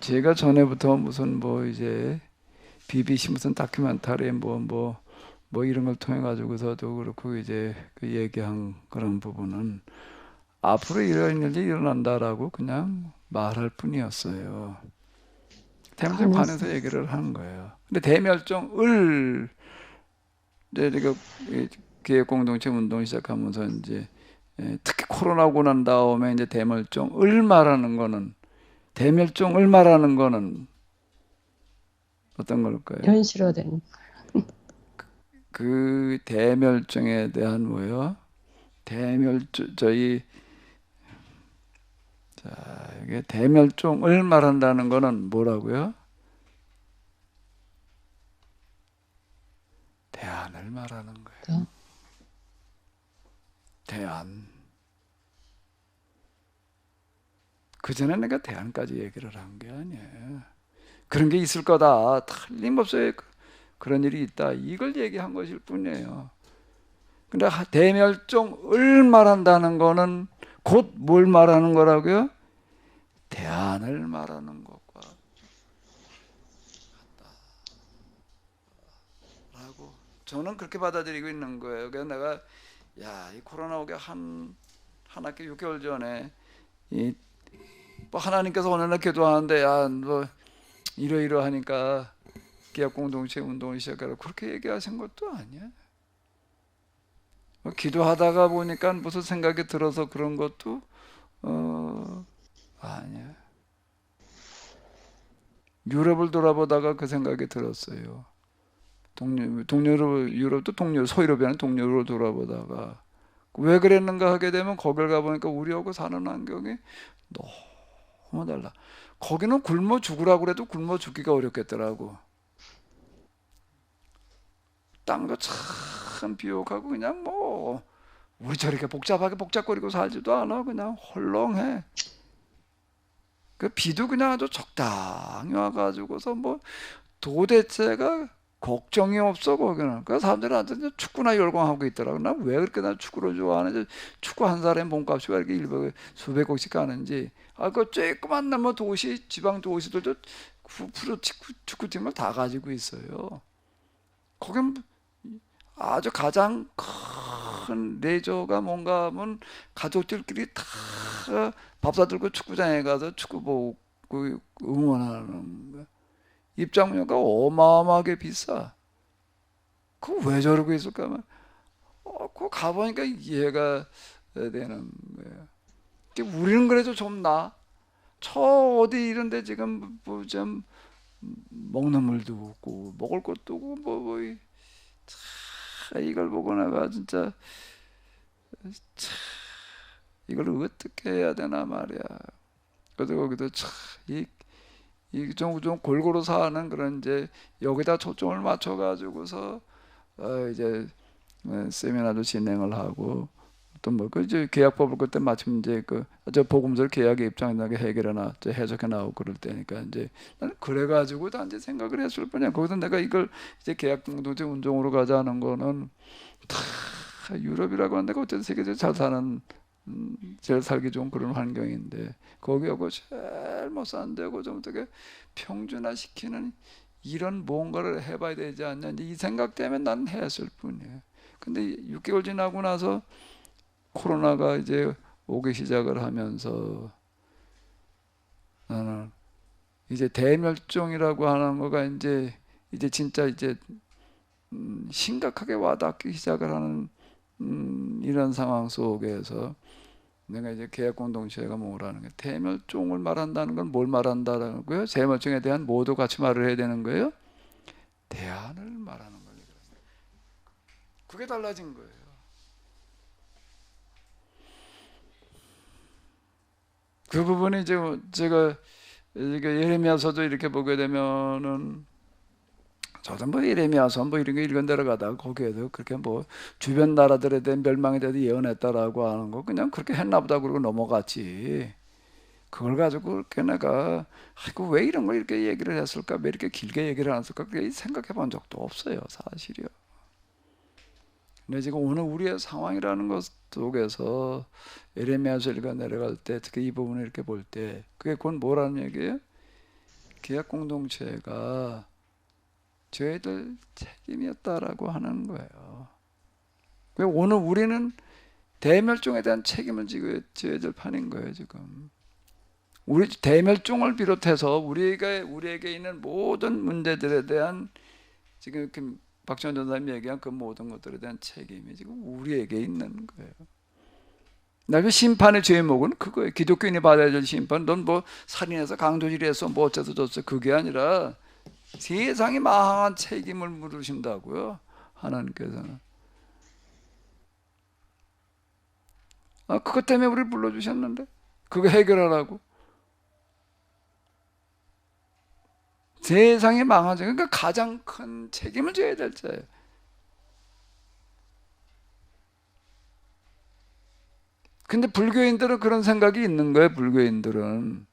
Speaker 1: 제가 전에부터 무슨 뭐 이제 BBC 무슨 다큐멘터리 뭐 이런 걸 통해 가지고서도 그렇고 이제 그 얘기한 그런 부분은 앞으로 이런 일이 일어난다라고 그냥 말할 뿐이었어요. 대멸종 관해서 얘기를 하는 거예요. 근데 대멸종을 이제 기획 공동체 운동 시작하면서 이제 특히 코로나 오고 난 다음에 이제 대멸종을 말하는 거는 어떤 걸까요?
Speaker 4: 현실화된.
Speaker 1: 그 대멸종에 대한 뭐요? 이게 대멸종을 말한다는 거는 뭐라고요? 대안을 말하는 거예요. 대안. 그전에 내가 대안까지 얘기를 한 게 아니에요. 그런 게 있을 거다. 틀림없어요. 그런 일이 있다. 이걸 얘기한 것일 뿐이에요. 근데 대멸종을 말한다는 거는 곧 뭘 말하는 거라고요? 대안을 말하는 것과 같다라고 저는 그렇게 받아들이고 있는 거예요. 그래서 내가 이 코로나 오기 한 학기 6개월 전에 뭐 하나님께서 어느 날 기도하는데 뭐 이러이러하니까 기업 공동체 운동을 시작하라 그렇게 얘기하신 것도 아니야. 기도하다가 보니까 무슨 생각이 들어서 그런 것도 아니야. 유럽을 돌아보다가 그 생각이 들었어요. 유럽도 소유럽이라는 동유럽을 돌아보다가 왜 그랬는가 하게 되면 거길 가보니까 우리하고 사는 환경이 너무 달라. 거기는 굶어 죽으라고 그래도 굶어 죽기가 어렵겠더라고. 땅도 참 비옥하고 그냥 뭐 우리 저렇게 복잡거리고 살지도 않아. 그냥 헐렁해. 그 비도 그냥 아주 적당히 와가지고서 뭐 도대체가 걱정이 없어 거기는. 그 사람들한테 축구나 열광하고 있더라고. 난 왜 그렇게 난 축구를 좋아하는지. 축구 한 사람의 몸값이 왜 이렇게 수백억씩 가는지. 그 조그만 나뭐 지방 도시들도 프로 축구팀을 다 가지고 있어요. 거긴 아주 가장 큰 레저가 뭔가 하면 가족들끼리 다 밥 사들고 축구장에 가서 축구 보고 응원하는 거야. 입장료가 어마어마하게 비싸. 그거 왜 저러고 있을까? 그거 가보니까 이해가 되는 거예요. 우리는 그래도 좀 나. 저 어디 이런데 지금 뭐 좀 먹는 물도 없고 먹을 것도 없고 참 이걸 보고 내가 진짜 이걸 어떻게 해야 되나 말이야. 그래서 거기도 좀 골고루 사는 그런 이제 여기다 초점을 맞춰 가지고서 이제 세미나도 진행을 하고 또 뭐 그 이제 계약법을 그때 마침 이제 그 저 복음서 계약의 입장에다가 해결해나 해석해 나오고 그럴 때니까 이제 나는 그래 가지고 다 이제 생각을 했을 뿐이야. 거기서 내가 이걸 이제 계약 공동체 운동으로 가자는 거는 다 유럽이라고 하는 데가 어쨌든 세계적으로 잘 사는 제일 살기 좋은 그런 환경인데 거기하고 제일 못 사는 데고 좀 어떻게 평준화시키는 이런 뭔가를 해봐야 되지 않냐 이 생각 때문에 나는 했을 뿐이에요. 근데 6개월 지나고 나서 코로나가 이제 오기 시작을 하면서 나는 이제 대멸종이라고 하는 거가 이제 진짜 이제 심각하게 와닿기 시작을 하는 이런 상황 속에서 내가 이제 계약 공동체가 뭐라는 게 대멸종을 말한다는 건 뭘 말한다는 거예요? 대멸종에 대한 뭐도 같이 말을 해야 되는 거예요? 대안을 말하는 거예요. 그게 달라진 거예요. 그 부분이 이제 제가 예레미야서도 이렇게 보게 되면은 저도 뭐 예레미야서 뭐 이런 거 읽은 데로 가다가 거기에도 그렇게 뭐 주변 나라들에 대한 멸망에 대해서 예언했다라고 하는 거 그냥 그렇게 했나 보다 그러고 넘어갔지. 그걸 가지고 그렇게 내가 아이고 왜 이런 걸 이렇게 얘기를 했을까 왜 이렇게 길게 얘기를 안 했을까 그렇게 생각해 본 적도 없어요 사실이요. 근데 지금 오늘 우리의 상황이라는 것 속에서 예레미야서 읽어 내려갈 때 특히 이 부분을 이렇게 볼 때 그게 곧 뭐라는 얘기예요? 계약 공동체가 저희들 책임이었다라고 하는 거예요. 오늘 우리는 대멸종에 대한 책임을 져야 될 판인 거예요 지금. 우리 대멸종을 비롯해서 우리에게 있는 모든 문제들에 대한 지금 박지원 전사님이 얘기한 그 모든 것들에 대한 책임이 지금 우리에게 있는 거예요. 나그 심판의 제목은 그거예요. 기독교인이 받아야 될 심판. 넌 뭐 살인해서 강도질해서 뭐 어째서 저쩌 그게 아니라 세상이 망한 책임을 물으신다고요. 하나님께서는. 그것 때문에 우리를 불러주셨는데 그거 해결하라고. 세상이 망하죠. 그러니까 가장 큰 책임을 져야 될 자예요. 근데 불교인들은 그런 생각이 있는 거예요. 불교인들은.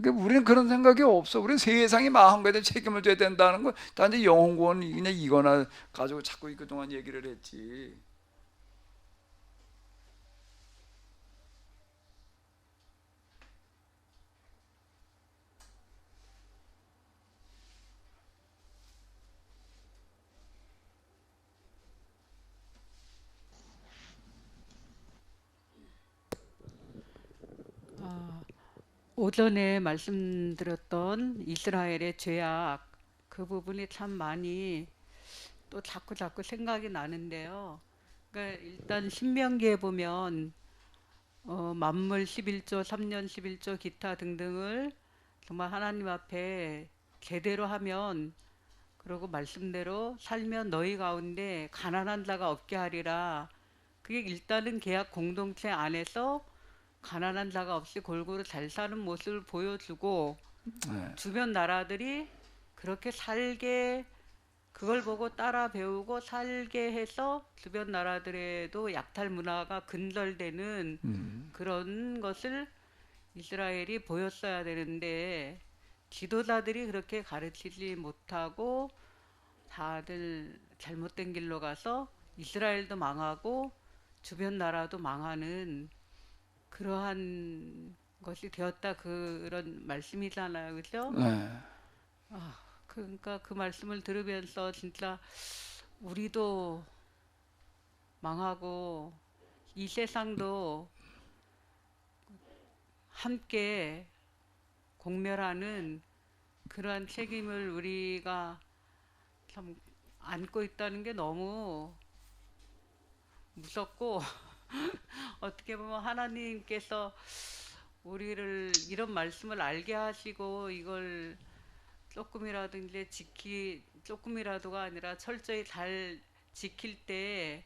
Speaker 1: 그러니까 우리는 그런 생각이 없어. 우리는 세상이 망한 거에 대해 책임을 져야 된다는 거. 단지 영혼구원 그냥 이거나 가지고 자꾸 그동안 얘기를 했지.
Speaker 6: 오전에 말씀드렸던 이스라엘의 죄악 그 부분이 참 많이 또 자꾸 생각이 나는데요. 그러니까 일단 신명기에 보면 만물 11조, 3년 11조 기타 등등을 정말 하나님 앞에 제대로 하면 그리고 말씀대로 살면 너희 가운데 가난한 자가 없게 하리라. 그게 일단은 계약 공동체 안에서 가난한 자가 없이 골고루 잘 사는 모습을 보여주고 주변 나라들이 그렇게 살게 그걸 보고 따라 배우고 살게 해서 주변 나라들에도 약탈 문화가 근절되는 그런 것을 이스라엘이 보였어야 되는데 지도자들이 그렇게 가르치지 못하고 다들 잘못된 길로 가서 이스라엘도 망하고 주변 나라도 망하는 그러한 것이 되었다 그런 말씀이잖아요, 그죠?
Speaker 1: 네.
Speaker 6: 그러니까 그 말씀을 들으면서 진짜 우리도 망하고 이 세상도 함께 공멸하는 그러한 책임을 우리가 참 안고 있다는 게 너무 무섭고 어떻게 보면 하나님께서 우리를 이런 말씀을 알게 하시고 이걸 조금이라도 이제 조금이라도가 아니라 철저히 잘 지킬 때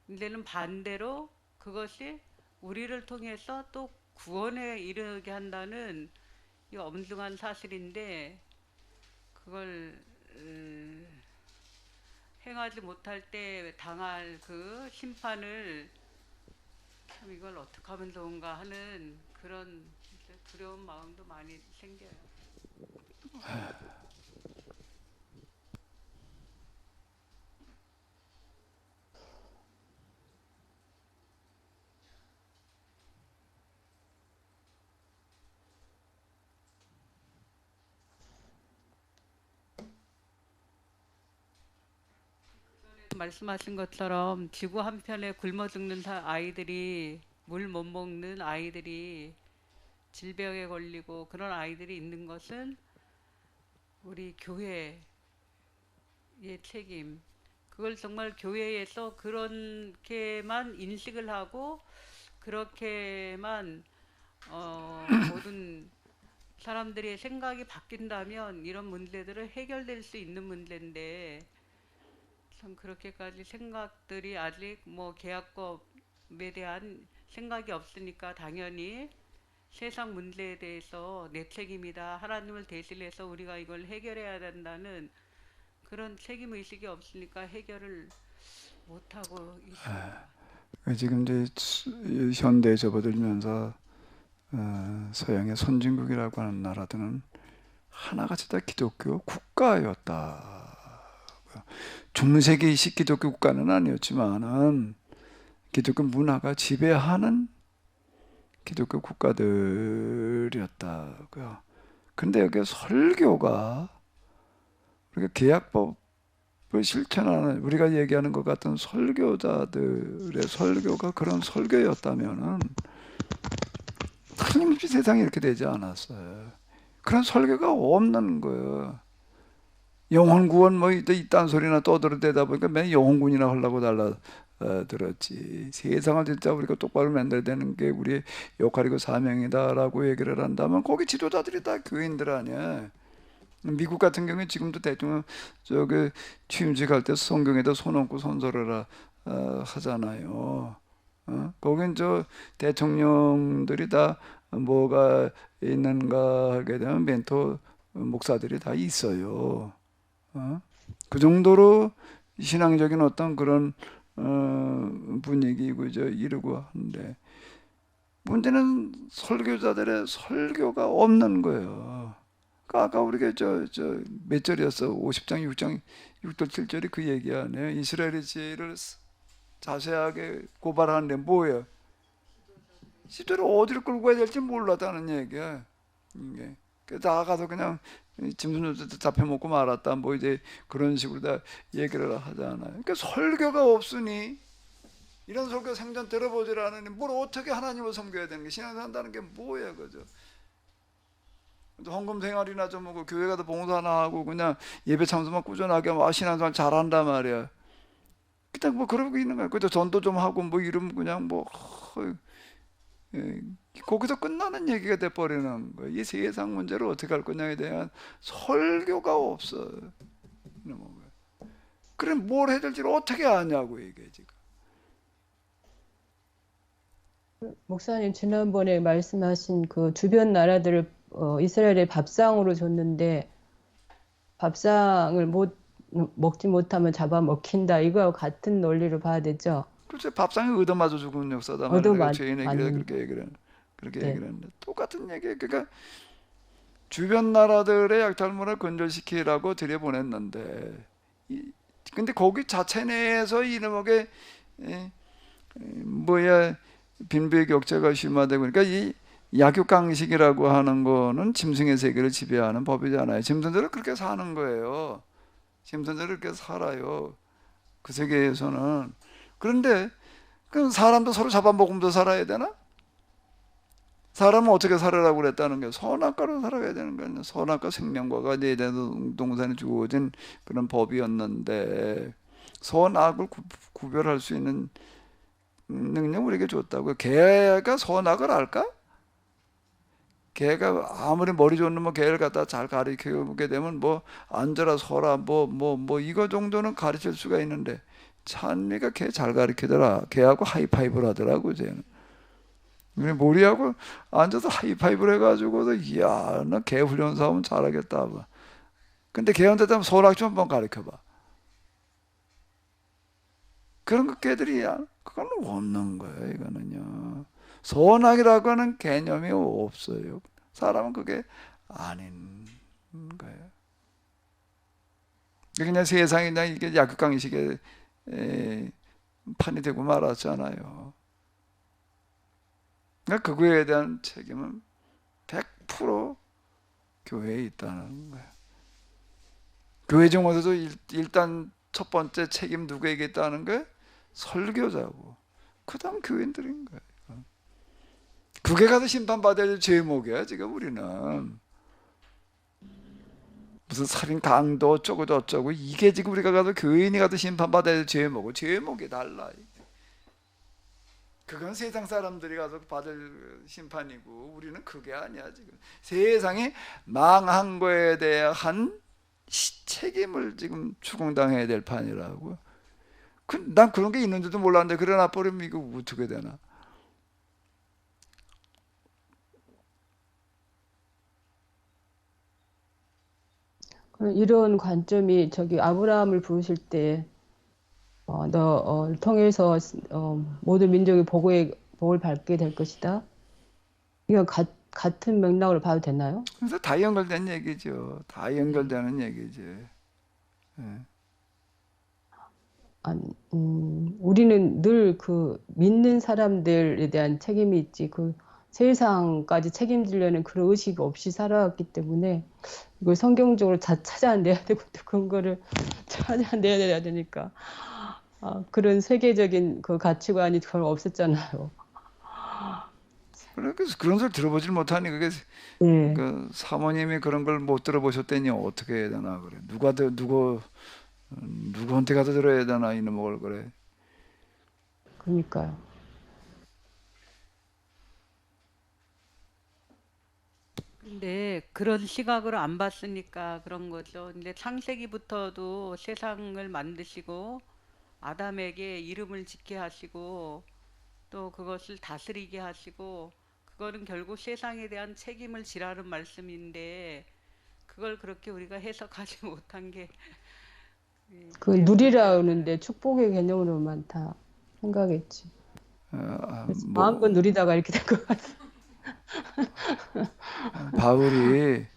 Speaker 6: 이제는 반대로 그것이 우리를 통해서 또 구원에 이르게 한다는 이 엄중한 사실인데 그걸 행하지 못할 때 당할 그 심판을 참 이걸 어떻게 하면 좋은가 하는 그런 두려운 마음도 많이 생겨요. 말씀하신 것처럼 지구 한편에 굶어 죽는 아이들이 물 못 먹는 아이들이 질병에 걸리고 그런 아이들이 있는 것은 우리 교회의 책임. 그걸 정말 교회에서 그렇게만 인식을 하고 그렇게만 모든 사람들의 생각이 바뀐다면 이런 문제들은 해결될 수 있는 문제인데 참 그렇게까지 생각들이 아직 뭐 계약법에 대한 생각이 없으니까 당연히 세상 문제에 대해서 내 책임이다. 하나님을 대신해서 우리가 이걸 해결해야 된다는 그런 책임 의식이 없으니까 해결을 못 하고 있습니다.
Speaker 1: 지금 이제 현대에 접어들면서 서양의 선진국이라고 하는 나라들은 하나같이 다 기독교 국가였다. 중세기식 기독교 국가는 아니었지만은 기독교 문화가 지배하는 기독교 국가들이었다고요. 근데 여기 설교가 우리가 계약법을 실천하는 우리가 얘기하는 것 같은 설교자들의 설교가 그런 설교였다면은 틀림없이 세상이 이렇게 되지 않았어요. 그런 설교가 없는 거예요. 영혼 구원 뭐 이딴 소리나 떠들어대다 보니까 맨 영혼군이나 하려고 들었지. 세상을 진짜 우리가 똑바로 만들어야 되는 게 우리의 역할이고 사명이다라고 얘기를 한다면 거기 지도자들이 다 교인들 아니야. 미국 같은 경우에 지금도 대통령 저기 취임식할 때 성경에다 손 얹고 선서를 하잖아요. 거긴 저 대통령들이 다 뭐가 있는가 하게 되면 멘토 목사들이 다 있어요. 그 정도로 신앙적인 어떤 그런 분위기고 이러고 하는데 문제는 설교자들의 설교가 없는 거예요. 아까 우리가 몇 절이었어? 50장 6장 6절 7절이 그 얘기 아니에요. 이스라엘의 지혜를 자세하게 고발하는데 뭐예요? 시대를 어디로 끌고 가야 될지 몰랐다는 얘기야. 이게 나가서 그냥 짐승들도 잡혀먹고 말았다. 뭐 이제 그런 식으로 다 얘기를 하잖아요. 그러니까 설교가 없으니 이런 설교 생전 들어보질 않으니 뭘 어떻게 하나님을 섬겨야 되는 게 신앙생활 한다는 게 뭐예요, 그죠? 헌금 생활이나 좀 하고 교회 가서 봉사나 하고 그냥 예배 참석만 꾸준하게 하면 신앙생활 잘한단 말이야. 그냥 뭐 그러고 있는 거야. 그저 전도 좀 하고 뭐 이러면 그냥 뭐 거기서 끝나는 얘기가 돼버리는 거야. 이 세상 문제를 어떻게 할 거냐에 대한 설교가 없어. 그래 뭘 해야 될지를 어떻게 아냐고 이게 지금.
Speaker 4: 목사님 지난번에 말씀하신 그 주변 나라들을 이스라엘의 밥상으로 줬는데 밥상을 먹지 못하면 잡아먹힌다. 이거하고 같은 논리로 봐야 되죠.
Speaker 1: 그렇죠. 밥상에 얻어맞아 죽은 역사다 말이야. 죄인에게 그렇게 얘기를 했는데 똑같은 얘기예요. 그러니까 주변 나라들의 약탈물을 근절시키라고 들여보냈는데 근데 거기 자체 내에서 이놈에게 빈부의 격차가 심화되고 그러니까 이 약육강식이라고 하는 거는 짐승의 세계를 지배하는 법이잖아요. 짐승들은 그렇게 사는 거예요. 짐승들은 그렇게 살아요. 그 세계에서는. 그런데 그 사람도 서로 잡아먹으면서 살아야 되나? 사람은 어떻게 살아라고 그랬다는 게 선악과로 살아야 되는 거 아니야. 선악과 생명과가 에덴 동산에 주어진 그런 법이었는데 선악을 구별할 수 있는 능력 우리에게 줬다고요. 개가 선악을 알까? 걔가 아무리 머리 좋은 놈은 걔를 갖다 잘 가르치게 되면 뭐 앉아라 서라 뭐 이거 정도는 가르칠 수가 있는데 찬미가 걔 잘 가르치더라. 걔하고 하이파이브를 하더라고 쟤는. 우리 모리하고 앉아서 하이파이브를 해가지고도 이야 나 걔 훈련 사업은 잘하겠다. 근데 걔한테 좀 손학주 한번 가르쳐봐. 그런 거 걔들이 그건 없는 거예요. 이거는요. 선악이라고 하는 개념이 없어요. 사람은 그게 아닌 거예요. 그냥 세상이 그냥 이게 약육강식의 판이 되고 말았잖아요. 그러니까 그거에 대한 책임은 100% 교회에 있다는 거예요. 교회 중에서도 일단 첫 번째 책임 누구에게 있다는 거예요? 설교자고 그 다음 교인들인 거예요. 그게 가서 심판받아야 될 제목이야 지금 우리는. 무슨 살인 강도 어쩌고 저쩌고 이게 지금 우리가 가서 교인이 가서 심판받아야 될 제목이 달라. 그건 세상 사람들이 가서 받을 심판이고 우리는 그게 아니야. 지금 세상이 망한 거에 대한 책임을 지금 추궁당해야 될 판이라고. 난 그런 게 있는지도 몰랐는데 그러나 버리면 이거 어떻게 되나.
Speaker 4: 이런 관점이 저기 아브라함을 부르실 때 너 통해서 모든 민족의 복을 받게 될 것이다. 이거 같은 맥락으로 봐도 되나요?
Speaker 1: 그래서 다 연결된 얘기죠. 다 연결되는 얘기지. 예.
Speaker 4: 아니, 우리는 늘 그 믿는 사람들에 대한 책임이 있지 그 세상까지 책임지려는 그런 의식이 없이 살아왔기 때문에 이걸 성경적으로 찾아내야 되고 또 근거를 찾아내야 되니까 그런 세계적인 그 가치관이 별로 없었잖아요.
Speaker 1: 그래서 그런 소리 들어보질 못하니 그게
Speaker 4: 네,
Speaker 1: 그 사모님이 그런 걸 못 들어보셨다니 어떻게 해야 되나 그래. 누구한테 가서 들어야 되나 이놈 걸 그래.
Speaker 4: 그러니까요.
Speaker 6: 근데 그런 시각으로 안 봤으니까 그런 거죠. 근데 창세기부터도 세상을 만드시고 아담에게 이름을 짓게 하시고 또 그것을 다스리게 하시고 그거는 결국 세상에 대한 책임을 지라는 말씀인데 그걸 그렇게 우리가 해석하지 못한 게
Speaker 4: 그 누리라 하는데 축복의 개념으로만 다 생각했지. 그래서 마음껏 누리다가 이렇게 된 것 같아.
Speaker 1: 바울이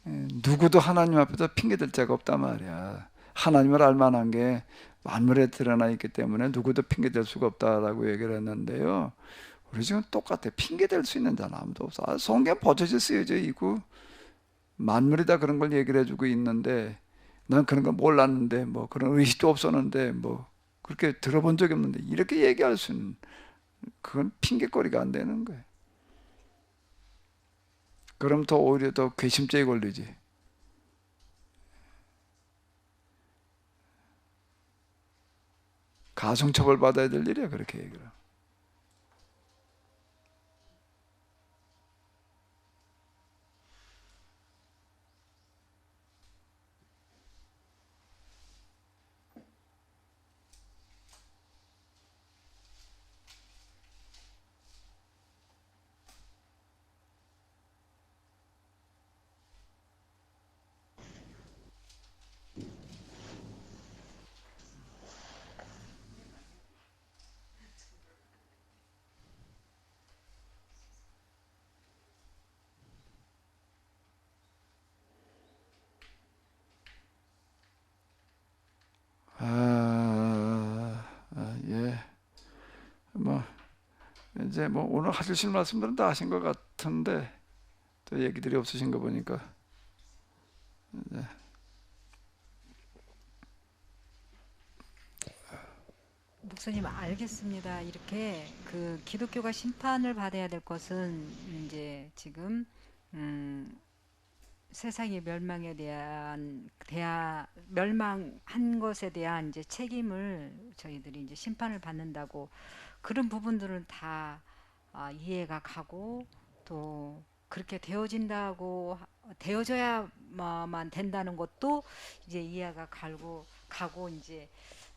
Speaker 1: 누구도 하나님 앞에서 핑계댈 자가 없단 말이야. 하나님을 알만한 게 만물에 드러나 있기 때문에 누구도 핑계댈 수가 없다라고 얘기를 했는데요. 우리 지금 똑같아. 핑계댈 수 있는 자는 아무도 없어. 성경 버젓이 쓰여져 있고 만물이 다 그런 걸 얘기를 해주고 있는데 난 그런 걸 몰랐는데 뭐 그런 의식도 없었는데 뭐 그렇게 들어본 적이 없는데 이렇게 얘기할 수는 그건 핑계거리가 안 되는 거예요. 그럼 더 오히려 더 괘씸죄에 걸리지. 가중처벌 받아야 될 일이야 그렇게 얘기를. 예. 뭐 이제 뭐 오늘 하실 말씀들은 다 하신 것 같은데 또 얘기들이 없으신 거 보니까 이제
Speaker 3: 목사님 알겠습니다. 이렇게 그 기독교가 심판을 받아야 될 것은 이제 지금 세상의 멸망에 대한 멸망한 것에 대한 이제 책임을 저희들이 이제 심판을 받는다고 그런 부분들은 다 이해가 가고 또 그렇게 되어져야만 된다는 것도 이제 이해가 가고 이제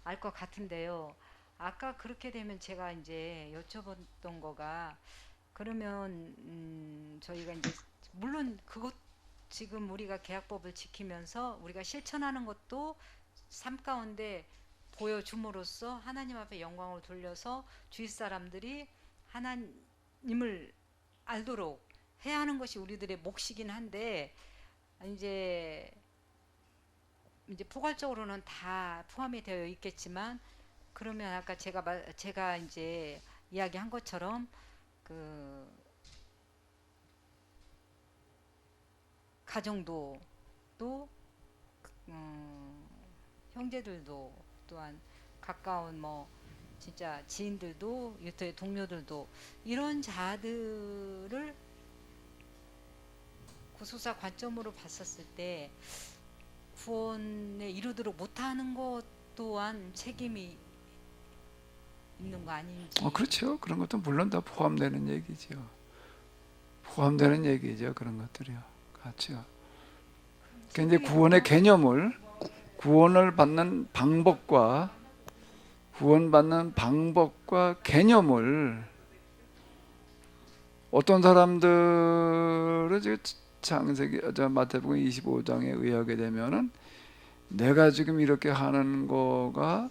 Speaker 3: 알 것 같은데요. 아까 그렇게 되면 제가 이제 여쭤봤던 거가 그러면 저희가 이제 물론 그것 지금 우리가 계약법을 지키면서 우리가 실천하는 것도 삶 가운데 보여줌으로써 하나님 앞에 영광을 돌려서 주위 사람들이 하나님을 알도록 해야 하는 것이 우리들의 몫이긴 한데 이제 포괄적으로는 다 포함이 되어 있겠지만 그러면 아까 제가 이제 이야기한 것처럼 그 가정도 또 형제들도 또한 가까운 뭐 진짜 지인들도 유토의 동료들도 이런 자들을 구속사 관점으로 봤었을 때 구원에 이르도록 못하는 것 또한 책임이 있는 거 아닌지.
Speaker 1: 그렇죠. 그런 것도 물론 다 포함되는 얘기죠. 포함되는 얘기죠. 그런 것들이요. 같이요. 그러니까 이제 구원의 개념을 구원을 받는 방법과 구원받는 방법과 개념을 어떤 사람들은 지금 마태복음 25장에 의하게 되면은 내가 지금 이렇게 하는 거가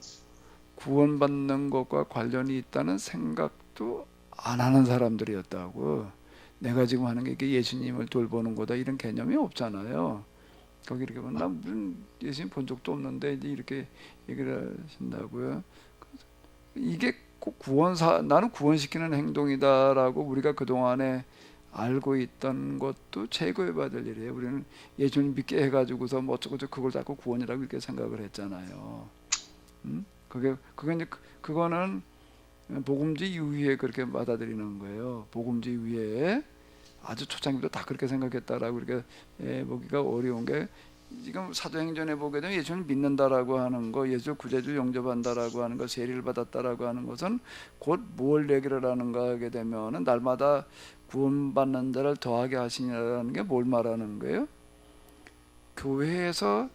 Speaker 1: 구원받는 것과 관련이 있다는 생각도 안 하는 사람들이었다고. 내가 지금 하는 게 이게 예수님을 돌보는 거다 이런 개념이 없잖아요. 거기 이렇게 보면 나 무슨 예수님 본 적도 없는데 이제 이렇게 얘기를 하신다고요. 이게 꼭 나는 구원시키는 행동이다라고 우리가 그동안에 알고 있던 것도 제거해봐야 될 일이에요. 우리는 예수님 믿게 해가지고서 뭐 어쩌고저쩌고 그걸 자꾸 구원이라고 이렇게 생각을 했잖아요. 그거는 복음주의 이후에 그렇게 받아들이는 거예요. 구원주의 위에 아주 초창기부터 다 그렇게 생각했다라고 이렇게 보기가 어려운 게 지금 사도행전에 보게 되면 예수를 믿는다라고 하는 거, 예수 구제주 영접한다라고 하는 거, 세례를 받았다라고 하는 것은 곧 뭘 얘기를 하는가 하게 되면은 날마다 구원받는 자를 더하게 하시니라는 게 뭘 말하는 거예요? 교회에서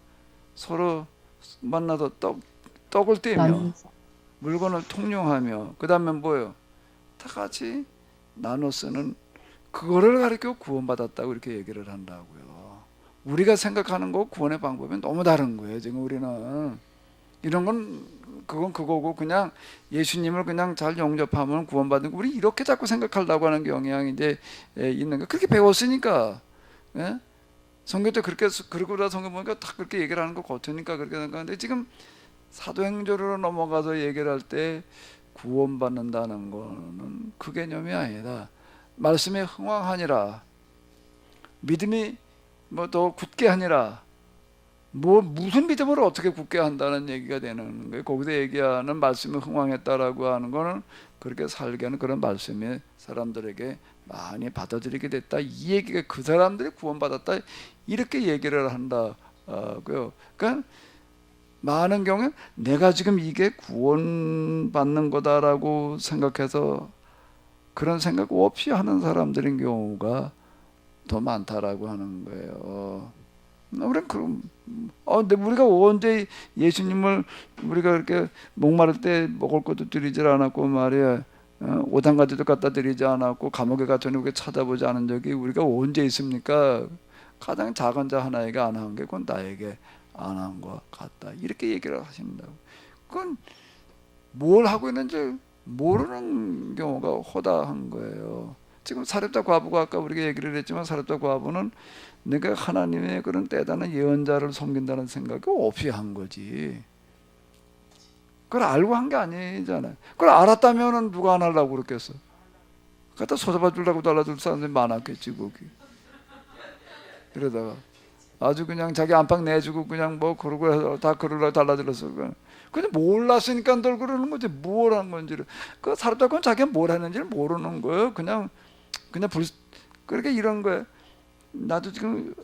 Speaker 1: 서로 만나서 떡을 떼며 물건을 통용하며 그 다음에 뭐예요? 다 같이 나눠 쓰는 그거를 가리켜 구원받았다고 이렇게 얘기를 한다고요. 우리가 생각하는 거 구원의 방법이 너무 다른 거예요. 지금 우리는 이런 건 그건 그거고 그냥 예수님을 그냥 잘 영접하면 구원받는 거 우리 이렇게 자꾸 생각하려고 하는 경향이 이제 있는 거 그렇게 배웠으니까 예? 성경 때 그렇게 그러고 성경 보니까 다 그렇게 얘기를 하는 거 같으니까 그렇게 생각하는데 지금 사도행전으로 넘어가서 얘기를 할 때 구원받는다는 거는 그 개념이 아니다. 말씀에 흥왕하니라 믿음이 뭐 더 굳게 하니라 무슨 믿음으로 어떻게 굳게 한다는 얘기가 되는 거예요. 거기서 얘기하는 말씀에 흥왕했다라고 하는 거는 그렇게 살게 하는 그런 말씀이 사람들에게 많이 받아들이게 됐다. 이 얘기가 그 사람들이 구원받았다 이렇게 얘기를 한다고요. 그러니까 많은 경우에 내가 지금 이게 구원받는 거다라고 생각해서 그런 생각 없이 하는 사람들인 경우가 더 많다라고 하는 거예요. 우리는 그럼 근데 우리가 언제 예수님을 우리가 이렇게 목마를 때 먹을 것도 드리질 않았고 말이야 옷 한 가지도 갖다 드리지 않았고 감옥에 갇혀놓고 찾아보지 않은 적이 우리가 언제 있습니까? 가장 작은 자 하나에게 안 한 게 그건 나에게 안 한 것 같다 이렇게 얘기를 하신다고. 그건 뭘 하고 있는지 모르는 경우가 허다한 거예요. 지금 사렙다 과부가 아까 우리가 얘기를 했지만 사렙다 과부는 내가 하나님의 그런 대단한 예언자를 섬긴다는 생각이 없이 한 거지. 그걸 알고 한 게 아니잖아요. 그걸 알았다면은 누가 안 하려고 그랬겠어. 갖다 소잡아 주려고 달라줄 사람들이 많았겠지 거기. 이러다가 아주 그냥 자기 안팎 내주고 그냥 뭐 그러고 해서 다 그러려고 달라들었어. 그냥 몰랐으니까 늘 그러는 거지 뭘 한 건지를. 그 사렙다 건 자기가 뭘 했는지를 모르는 거예요. 그냥 그렇게 이런 거예요. 나도 지금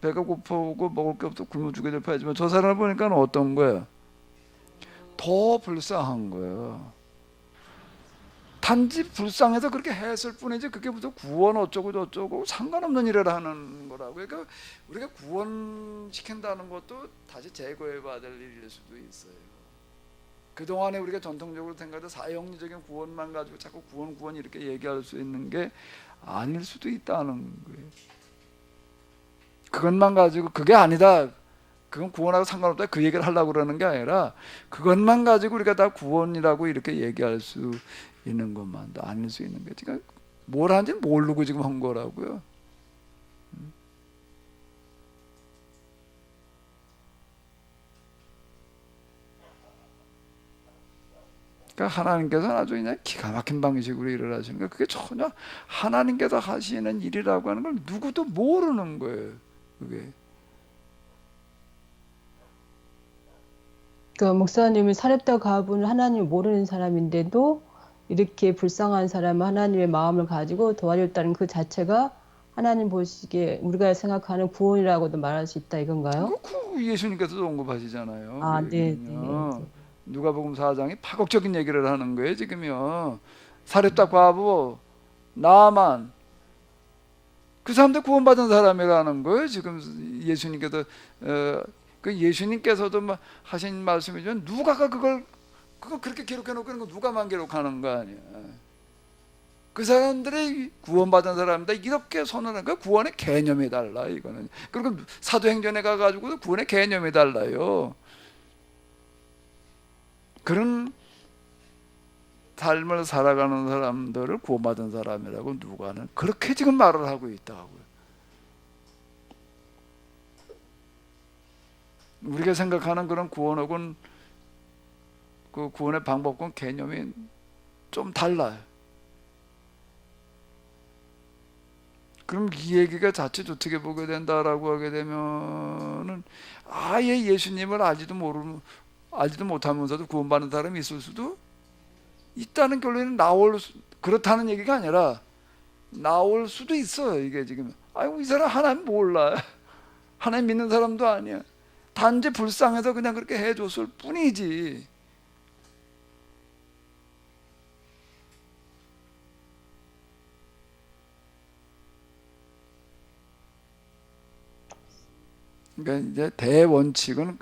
Speaker 1: 배가 고파오고 먹을 게 없어 굶어 죽게 될 판이지만 저 사람을 보니까 어떤 거야? 더 불쌍한 거예요. 단지 불쌍해서 그렇게 했을 뿐이지 그게 무슨 구원 어쩌고 저쩌고 상관없는 일을 하는 거라고. 그러니까 우리가 구원시킨다는 것도 다시 제거해 봐야 될 일일 수도 있어요. 그동안에 우리가 전통적으로 생각해도 사형리적인 구원만 가지고 자꾸 구원 이렇게 얘기할 수 있는 게 아닐 수도 있다는 거예요. 그것만 가지고 그게 아니다, 그건 구원하고 상관없다, 그 얘기를 하려고 그러는 게 아니라 그것만 가지고 우리가 다 구원이라고 이렇게 얘기할 수 있는 것만도 아닐 수 있는 거지. 그러니까 뭘 하는지 모르고 지금 한 거라고요. 그러니까 하나님께서는 아주 그냥 기가 막힌 방식으로 일을 하시는 거예요. 그게 전혀 하나님께서 하시는 일이라고 하는 걸 누구도 모르는 거예요. 그게.
Speaker 4: 그 목사님이 사렙다 과부는 하나님을 모르는 사람인데도 이렇게 불쌍한 사람은 하나님의 마음을 가지고 도와줬다는 그 자체가 하나님 보시기에 우리가 생각하는 구원이라고도 말할 수 있다 이건가요?
Speaker 1: 그 예수님께서도 언급하시잖아요.
Speaker 4: 아,
Speaker 1: 그
Speaker 4: 네,
Speaker 1: 얘기는요.
Speaker 4: 네.
Speaker 1: 누가복음 4장이 파격적인 얘기를 하는 거예요. 지금요. 사렙다 과부, 나만, 그 사람들 구원받은 사람이라는 거예요. 지금 예수님께서 그 예수님께서도 하신 말씀이지만 누가가 그걸 그렇게 기록해 놓고 있는 거 누가만 기록하는 거 아니야. 그 사람들이 구원받은 사람들 이렇게 선언한 거. 구원의 개념이 달라 이거는. 그리고 사도행전에 가가지고 구원의 개념이 달라요. 그런 삶을 살아가는 사람들을 구원받은 사람이라고 누가는 그렇게 지금 말을 하고 있다고요. 우리가 생각하는 그런 구원하고는 그 구원의 방법과 개념이 좀 달라요. 그럼 이 얘기가 자칫 어떻게 보게 된다라고 하게 되면은 아예 예수님을 알지도 못하면서도 구원받는 사람이 있을 수도 있다는 결론이 그렇다는 얘기가 아니라 나올 수도 있어요. 이게 지금 아이고 이 사람 하나님 몰라, 하나님 믿는 사람도 아니야, 단지 불쌍해서 그냥 그렇게 해줬을 뿐이지. 그러니까 이제 대원칙은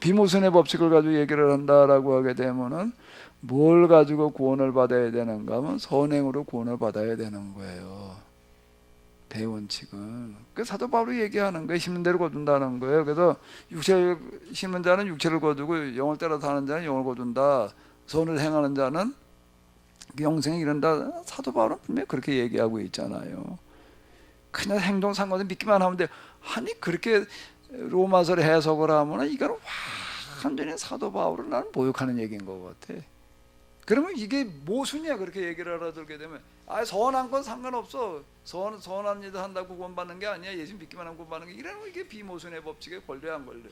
Speaker 1: 비모순의 법칙을 가지고 얘기를 한다라고 하게 되면은 뭘 가지고 구원을 받아야 되는가 하면 선행으로 구원을 받아야 되는 거예요. 대원칙은. 그 사도 바울이 얘기하는 거예요. 심는 대로 거둔다는 거예요. 그래서 육체를 심는 자는 육체를 거두고 영을 따라 사는 자는 영을 거둔다. 선을 행하는 자는 영생에 이른다. 사도 바울은 분명히 그렇게 얘기하고 있잖아요. 그냥 행동 상관없이 믿기만 하면 돼. 아니 그렇게 로마서를 해석을 하면 이건 완전히 사도 바울을 나는 모욕하는 얘기인 것 같아. 그러면 이게 모순이야. 그렇게 얘기를 알아들게 되면 선한 건 상관없어. 선한 일을 한다고 구원받는 게 아니야. 예수 믿기만 하면 구원받는 게. 이러면 이게 비모순의 법칙에 걸려 안 걸려?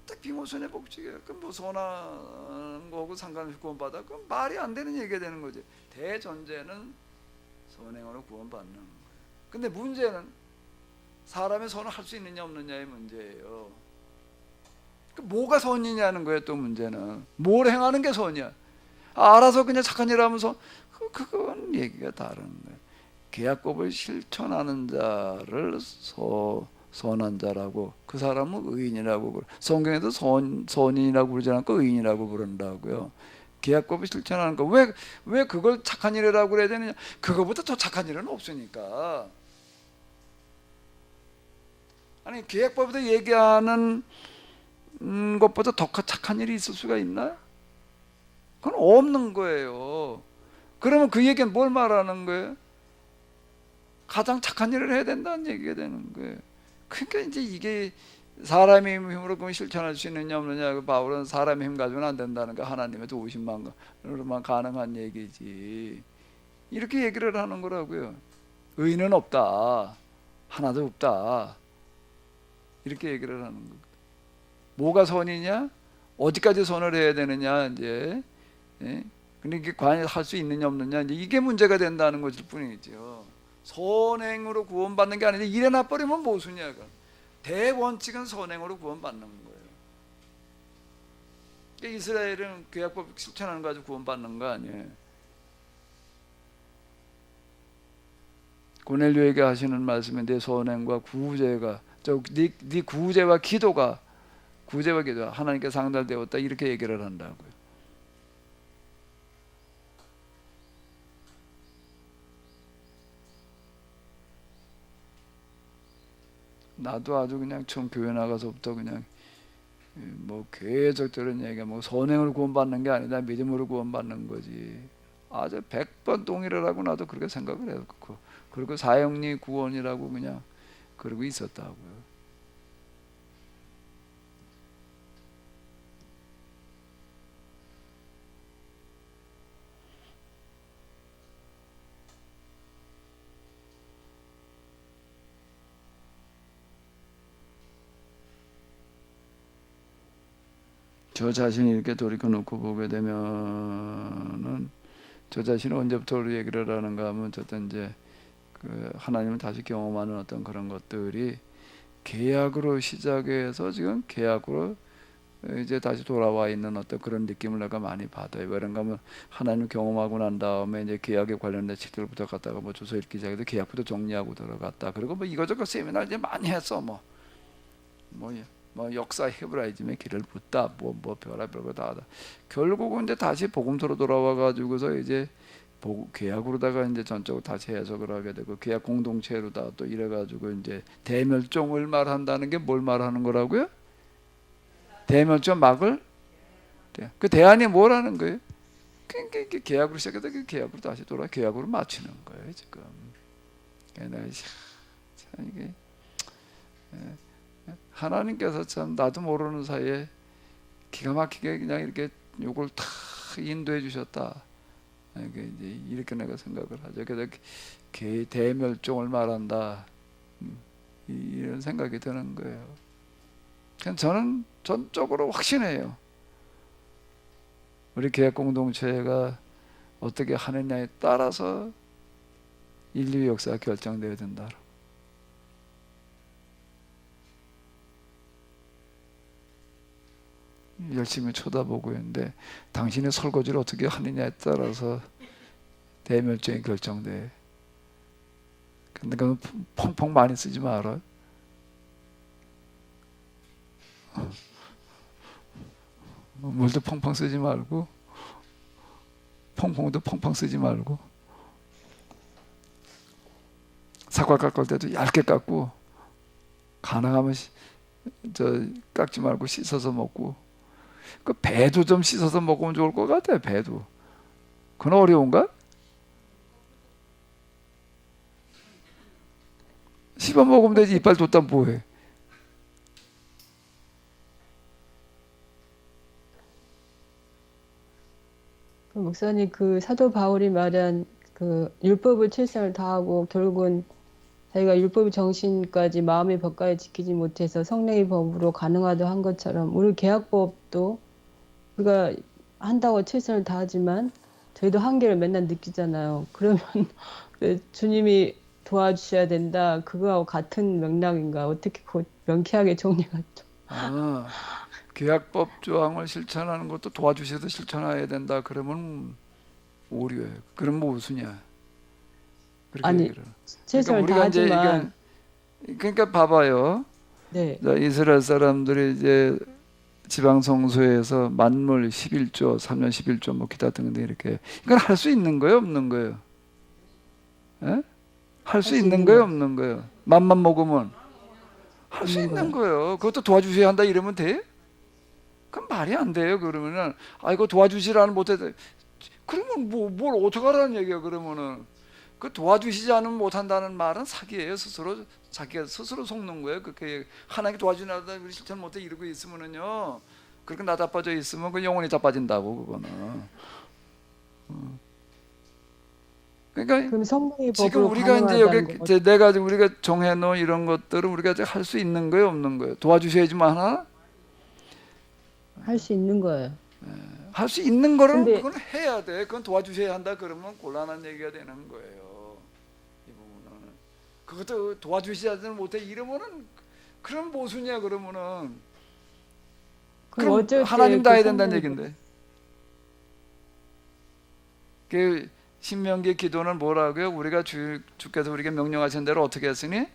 Speaker 1: 딱 비모순의 법칙이야. 그럼 뭐 선한 거하고 상관없이 구원받아? 그럼 말이 안 되는 얘기가 되는 거지. 대전제는 선행으로 구원받는 거예요. 근데 문제는 사람의 선을 할 수 있느냐 없느냐의 문제예요. 뭐가 선이냐는 거예요. 또 문제는 뭘 행하는 게 선이야. 알아서 그냥 착한 일 하면서 그건 얘기가 다른 거예요. 계약법을 실천하는 자를 선한 자라고, 그 사람은 의인이라고 그래. 성경에도 선인이라고 부르지 않고 의인이라고 부른다고요. 계약법을 실천하는 거. 왜 그걸 착한 일이라고 그래야 되느냐? 그거보다 더 착한 일은 없으니까. 아니 계약법에도 얘기하는 것보다 더 착한 일이 있을 수가 있나요? 그건 없는 거예요. 그러면 그 얘기는 뭘 말하는 거예요? 가장 착한 일을 해야 된다는 얘기가 되는 거예요. 그러니까 이제 이게 사람의 힘으로 그걸 실천할 수 있느냐 없느냐, 바울은 사람의 힘 가지고는 안 된다는 거, 하나님의 도우심만으로만 가능한 얘기지. 이렇게 얘기를 하는 거라고요. 의인은 없다, 하나도 없다, 이렇게 얘기를 하는 거. 뭐가 선이냐? 어디까지 선을 해야 되느냐 이제. 근데 이게 과연 할 수 있느냐 없느냐, 이제 이게 문제가 된다는 것일 뿐이죠. 선행으로 구원받는 게 아니라 일에 나버리면 모순이야. 대원칙은 선행으로 구원받는 거예요. 이스라엘은 구약법 실천하는 거 가지고 구원받는 거 아니에요. 고넬료에게 하시는 말씀은 내 선행과 구제가 네 구제와 기도가 하나님께 상달되었다 이렇게 얘기를 한다고요. 나도 아주 그냥 처음 교회 나가서부터 그냥 뭐 계속 들은 얘기가 뭐 선행으로 구원받는 게 아니다 믿음으로 구원받는 거지. 아주 100번 동일하라고 나도 그렇게 생각을 했고 그리고 사형리 구원이라고 그냥 그러고 있었다고요. 저 자신이 이렇게 돌이켜 놓고 보게 되면은 저 자신이 언제부터 우리 얘기를 하는가 하면 어떤 이제 그 하나님을 다시 경험하는 어떤 그런 것들이 계약으로 시작해서 지금 계약으로 이제 다시 돌아와 있는 어떤 그런 느낌을 내가 많이 받아요. 그런가 하면 하나님을 경험하고 난 다음에 이제 계약에 관련된 책들부터 갔다가 뭐 조서 읽기 시작해서 계약부터 정리하고 들어갔다. 그리고 뭐 이거저거 세미나 이제 많이 했어 뭐 역사 헤브라이즘의 길을 묻다 뭐 별거 다 하다. 결국은 이제 다시 복음서로 돌아와 가지고서 이제 계약으로다가 이제 전적으로 다시 해석을 하게 되고 계약 공동체로다 또 이래 가지고 이제 대멸종을 말한다는 게 뭘 말하는 거라고요? 대멸종 막을 그 대안이 뭐라는 거예요? 그러니까 계약으로 시작해서 그 계약으로 다시 돌아 계약으로 맞추는 거예요 지금. 그러니까 참 이게 하나님께서 참 나도 모르는 사이에 기가 막히게 그냥 이렇게 요걸 다 인도해 주셨다. 이제 이렇게 내가 생각을 하죠. 그래서 대멸종을 말한다. 이런 생각이 드는 거예요. 그냥 저는 전적으로 확신해요. 우리 계약 공동체가 어떻게 하느냐에 따라서 인류 역사가 결정되어야 된다. 열심히 쳐다보고 있는데 당신의 설거지를 어떻게 하느냐에 따라서 대멸종이 결정돼. 근데 그건 펑펑 많이 쓰지 마라. 물도 펑펑 쓰지 말고 펑펑도 펑펑 쓰지 말고 사과 깎을 때도 얇게 깎고 가능하면 깎지 말고 씻어서 먹고 그 배도 좀 씻어서 먹으면 좋을 것 같아요. 배도 그건 어려운가? 씹어 먹으면 되지 이빨 뒀다 뭐해?
Speaker 4: 목사님 그 사도 바울이 말한 그 율법을 최선을 다하고 결국은 자기가 율법의 정신까지 마음의 법까지 지키지 못해서 성령의 법으로 가능하다 한 것처럼 우리 계약법도 우리가 한다고 최선을 다하지만 저희도 한계를 맨날 느끼잖아요. 그러면 주님이 도와주셔야 된다. 그거하고 같은 맥락인가? 어떻게 명쾌하게 정리가 좀.
Speaker 1: 계약법 조항을 실천하는 것도 도와주셔서 실천해야 된다. 그러면 오류예요. 그럼 뭐 무슨이야? 그렇게
Speaker 4: 아니,
Speaker 1: 얘기를.
Speaker 4: 최선을
Speaker 1: 우리가 이제
Speaker 4: 다하지만
Speaker 1: 그러니까 봐봐요.
Speaker 4: 네.
Speaker 1: 자, 이스라엘 사람들이 이제 지방 성소에서 만물 11조, 3년 11조 뭐 기타 등등 이렇게 이건 할 수 있는 거예요, 없는 거예요? 할 수 있는 거예요, 없는 거예요? 맘만 먹으면 할 수 있는 거예요. 그것도 도와주셔야 한다 이러면 돼? 그건 말이 안 돼요. 그러면은 이거 도와주시라는 못해. 그러면 뭘 어떻게 하라는 얘기야? 그러면은 그 도와주시지 않으면 못한다는 말은 사기예요. 자기가 스스로 속는 거예요. 그렇게 하나님께 도와주나다 우리 실천 못해 이러고 있으면은요. 그렇게 나 자빠져 있으면 그 영혼이 자빠진다고 그거는. 그러니까
Speaker 4: 그럼 성령의
Speaker 1: 지금
Speaker 4: 법으로
Speaker 1: 우리가 이제
Speaker 4: 가능하다는
Speaker 1: 여기
Speaker 4: 거.
Speaker 1: 내가 우리가 정해놓은 이런 것들은 우리가 할 수 있는 거예요, 없는 거예요? 도와주셔야지만 하나?
Speaker 4: 할 수 있는 거예요.
Speaker 1: 할 수 있는 거를
Speaker 4: 근데-
Speaker 1: 그건 해야 돼. 그건 도와주셔야 한다. 그러면 곤란한 얘기가 되는 거예요. 이 부분은 그것도 도와주시지 못해 이러면은 그런 모순이야. 그러면은
Speaker 4: 그럼
Speaker 1: 그럼
Speaker 4: 어쩔
Speaker 1: 하나님 다
Speaker 4: 때그
Speaker 1: 해야 된다는
Speaker 4: 성령이
Speaker 1: 얘긴데. 그 신명기 기도는 뭐라고요? 우리가 주께서 우리에게 명령하신 대로 어떻게 했으니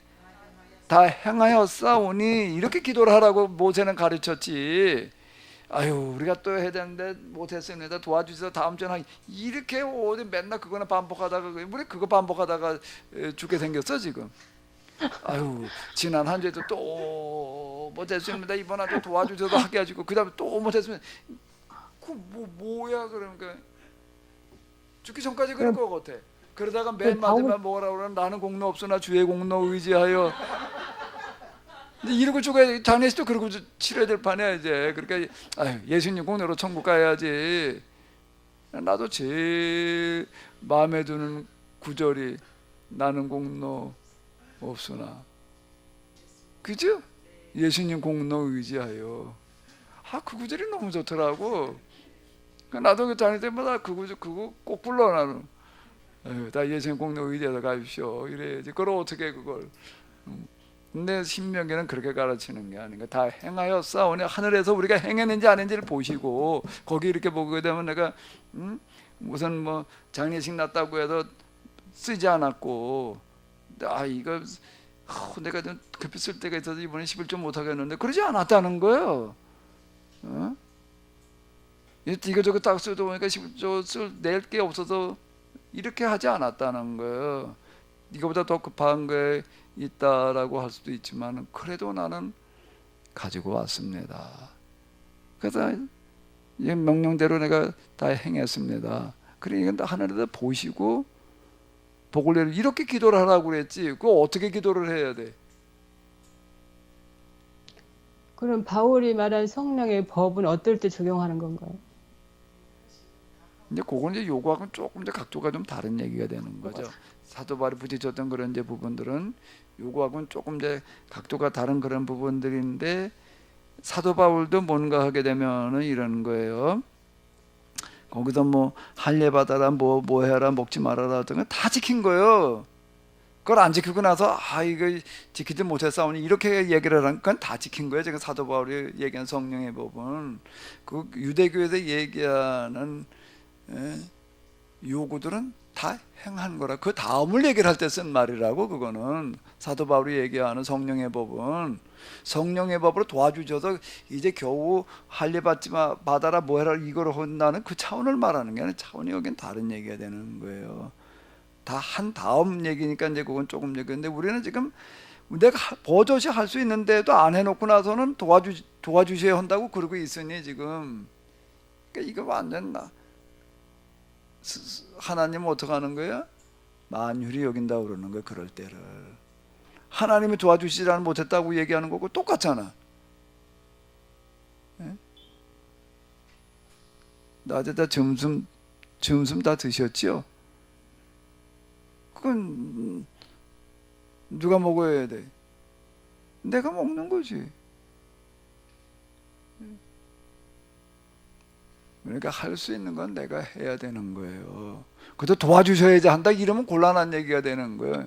Speaker 1: 다 행하였사오니 이렇게 기도를 하라고 모세는 가르쳤지. 아유 우리가 또 해야 되는데 못했습니다. 도와주셔서 다음 주에 이렇게 어디 맨날 그거나 반복하다가 우리 그거 반복하다가 죽게 생겼어 지금. 아유 지난 한 주에도 또 못했습니다. 이번 한 주 도와주셔서 하게 해주고 그 다음에 또 못했으면 그 뭐야 그러니까 죽기 전까지 그럴 것 같아. 그러다가 맨
Speaker 4: 바울
Speaker 1: 마지막 뭐라 그러나 나는 공로 없으나 주의 공로 의지하여. 근데 이러고 죽어야 장례식도 그러고 치러야 될 판이야 이제. 그러니까 아유 예수님 공로로 천국 가야지. 나도 제일 마음에 드는 구절이 나는 공로 없으나, 그죠? 예수님 공로 의지하여. 그 구절이 너무 좋더라고. 나도 그 다닐 때마다 그거 꼭 불러 나는. 다 예수님 공로 의지해서 가십시오. 이래야지. 그걸 어떻게 그걸. 근데 신명기는 그렇게 가르치는 게 아닌가. 다 행하였사오니 하늘에서 우리가 행했는지 안 했는지를 보시고 거기 이렇게 보게 되면 내가 우선 뭐 장례식 났다고 해도 쓰지 않았고 이거 내가 좀 급히 쓸 때가 있어서 이번에 11조 못하겠는데 그러지 않았다는 거예요. 이거저거 딱 쓰다 보니까 11조 낼 게 없어서 이렇게 하지 않았다는 거예요. 이거보다 더 급한 게 있다라고 할 수도 있지만 그래도 나는 가지고 왔습니다. 그래서 이 명령대로 내가 다 행했습니다. 그러니까 하늘에서 보시고 복을 내려 이렇게 기도를 하라고 그랬지. 그거 어떻게 기도를 해야 돼?
Speaker 4: 그럼 바울이 말한 성령의 법은 어떨 때 적용하는 건가요?
Speaker 1: 이제 그건 이제 요구하고는 조금 이제 각도가 좀 다른 얘기가 되는 거죠. 사도 바울이 부딪혔던 그런 이제 부분들은 요구하고는 조금 이제 각도가 다른 그런 부분들인데 사도 바울도 뭔가 하게 되면은 이런 거예요. 거기서 뭐 할례 받아라, 뭐 해라, 먹지 말아라 같은 거 다 지킨 거예요. 그걸 안 지키고 나서 이거 지키지 못했사오니 이렇게 얘기를 하는 건 다 지킨 거예요. 제가 사도 바울이 얘기한 성령의 법은 그 유대교에서 얘기하는 요구들은 다 행한 거라. 그 다음을 얘기를 할 때 쓴 말이라고. 그거는 사도 바울이 얘기하는 성령의 법은 성령의 법으로 도와주셔서 이제 겨우 할례 받아라 뭐 해라 이걸 한다는 그 차원을 말하는 게 아니라 차원이 여긴 다른 얘기가 되는 거예요. 다 한 다음 얘기니까 이제 그건 조금 얘기인데 우리는 지금 내가 버젓이 할 수 있는데도 안 해놓고 나서는 도와주셔야 한다고 그러고 있으니 지금 그러니까 이거 완전 하나님은 어떻게 하는 거야? 만유리 여긴다 그러는 거야. 그럴 때를 하나님이 도와주시지 못했다고 얘기하는 거고 똑같잖아. 낮에다 점심 다 드셨죠? 그건 누가 먹어야 돼? 내가 먹는 거지. 그러니까 할 수 있는 건 내가 해야 되는 거예요. 그것도 도와주셔야지 한다 이러면 곤란한 얘기가 되는 거예요.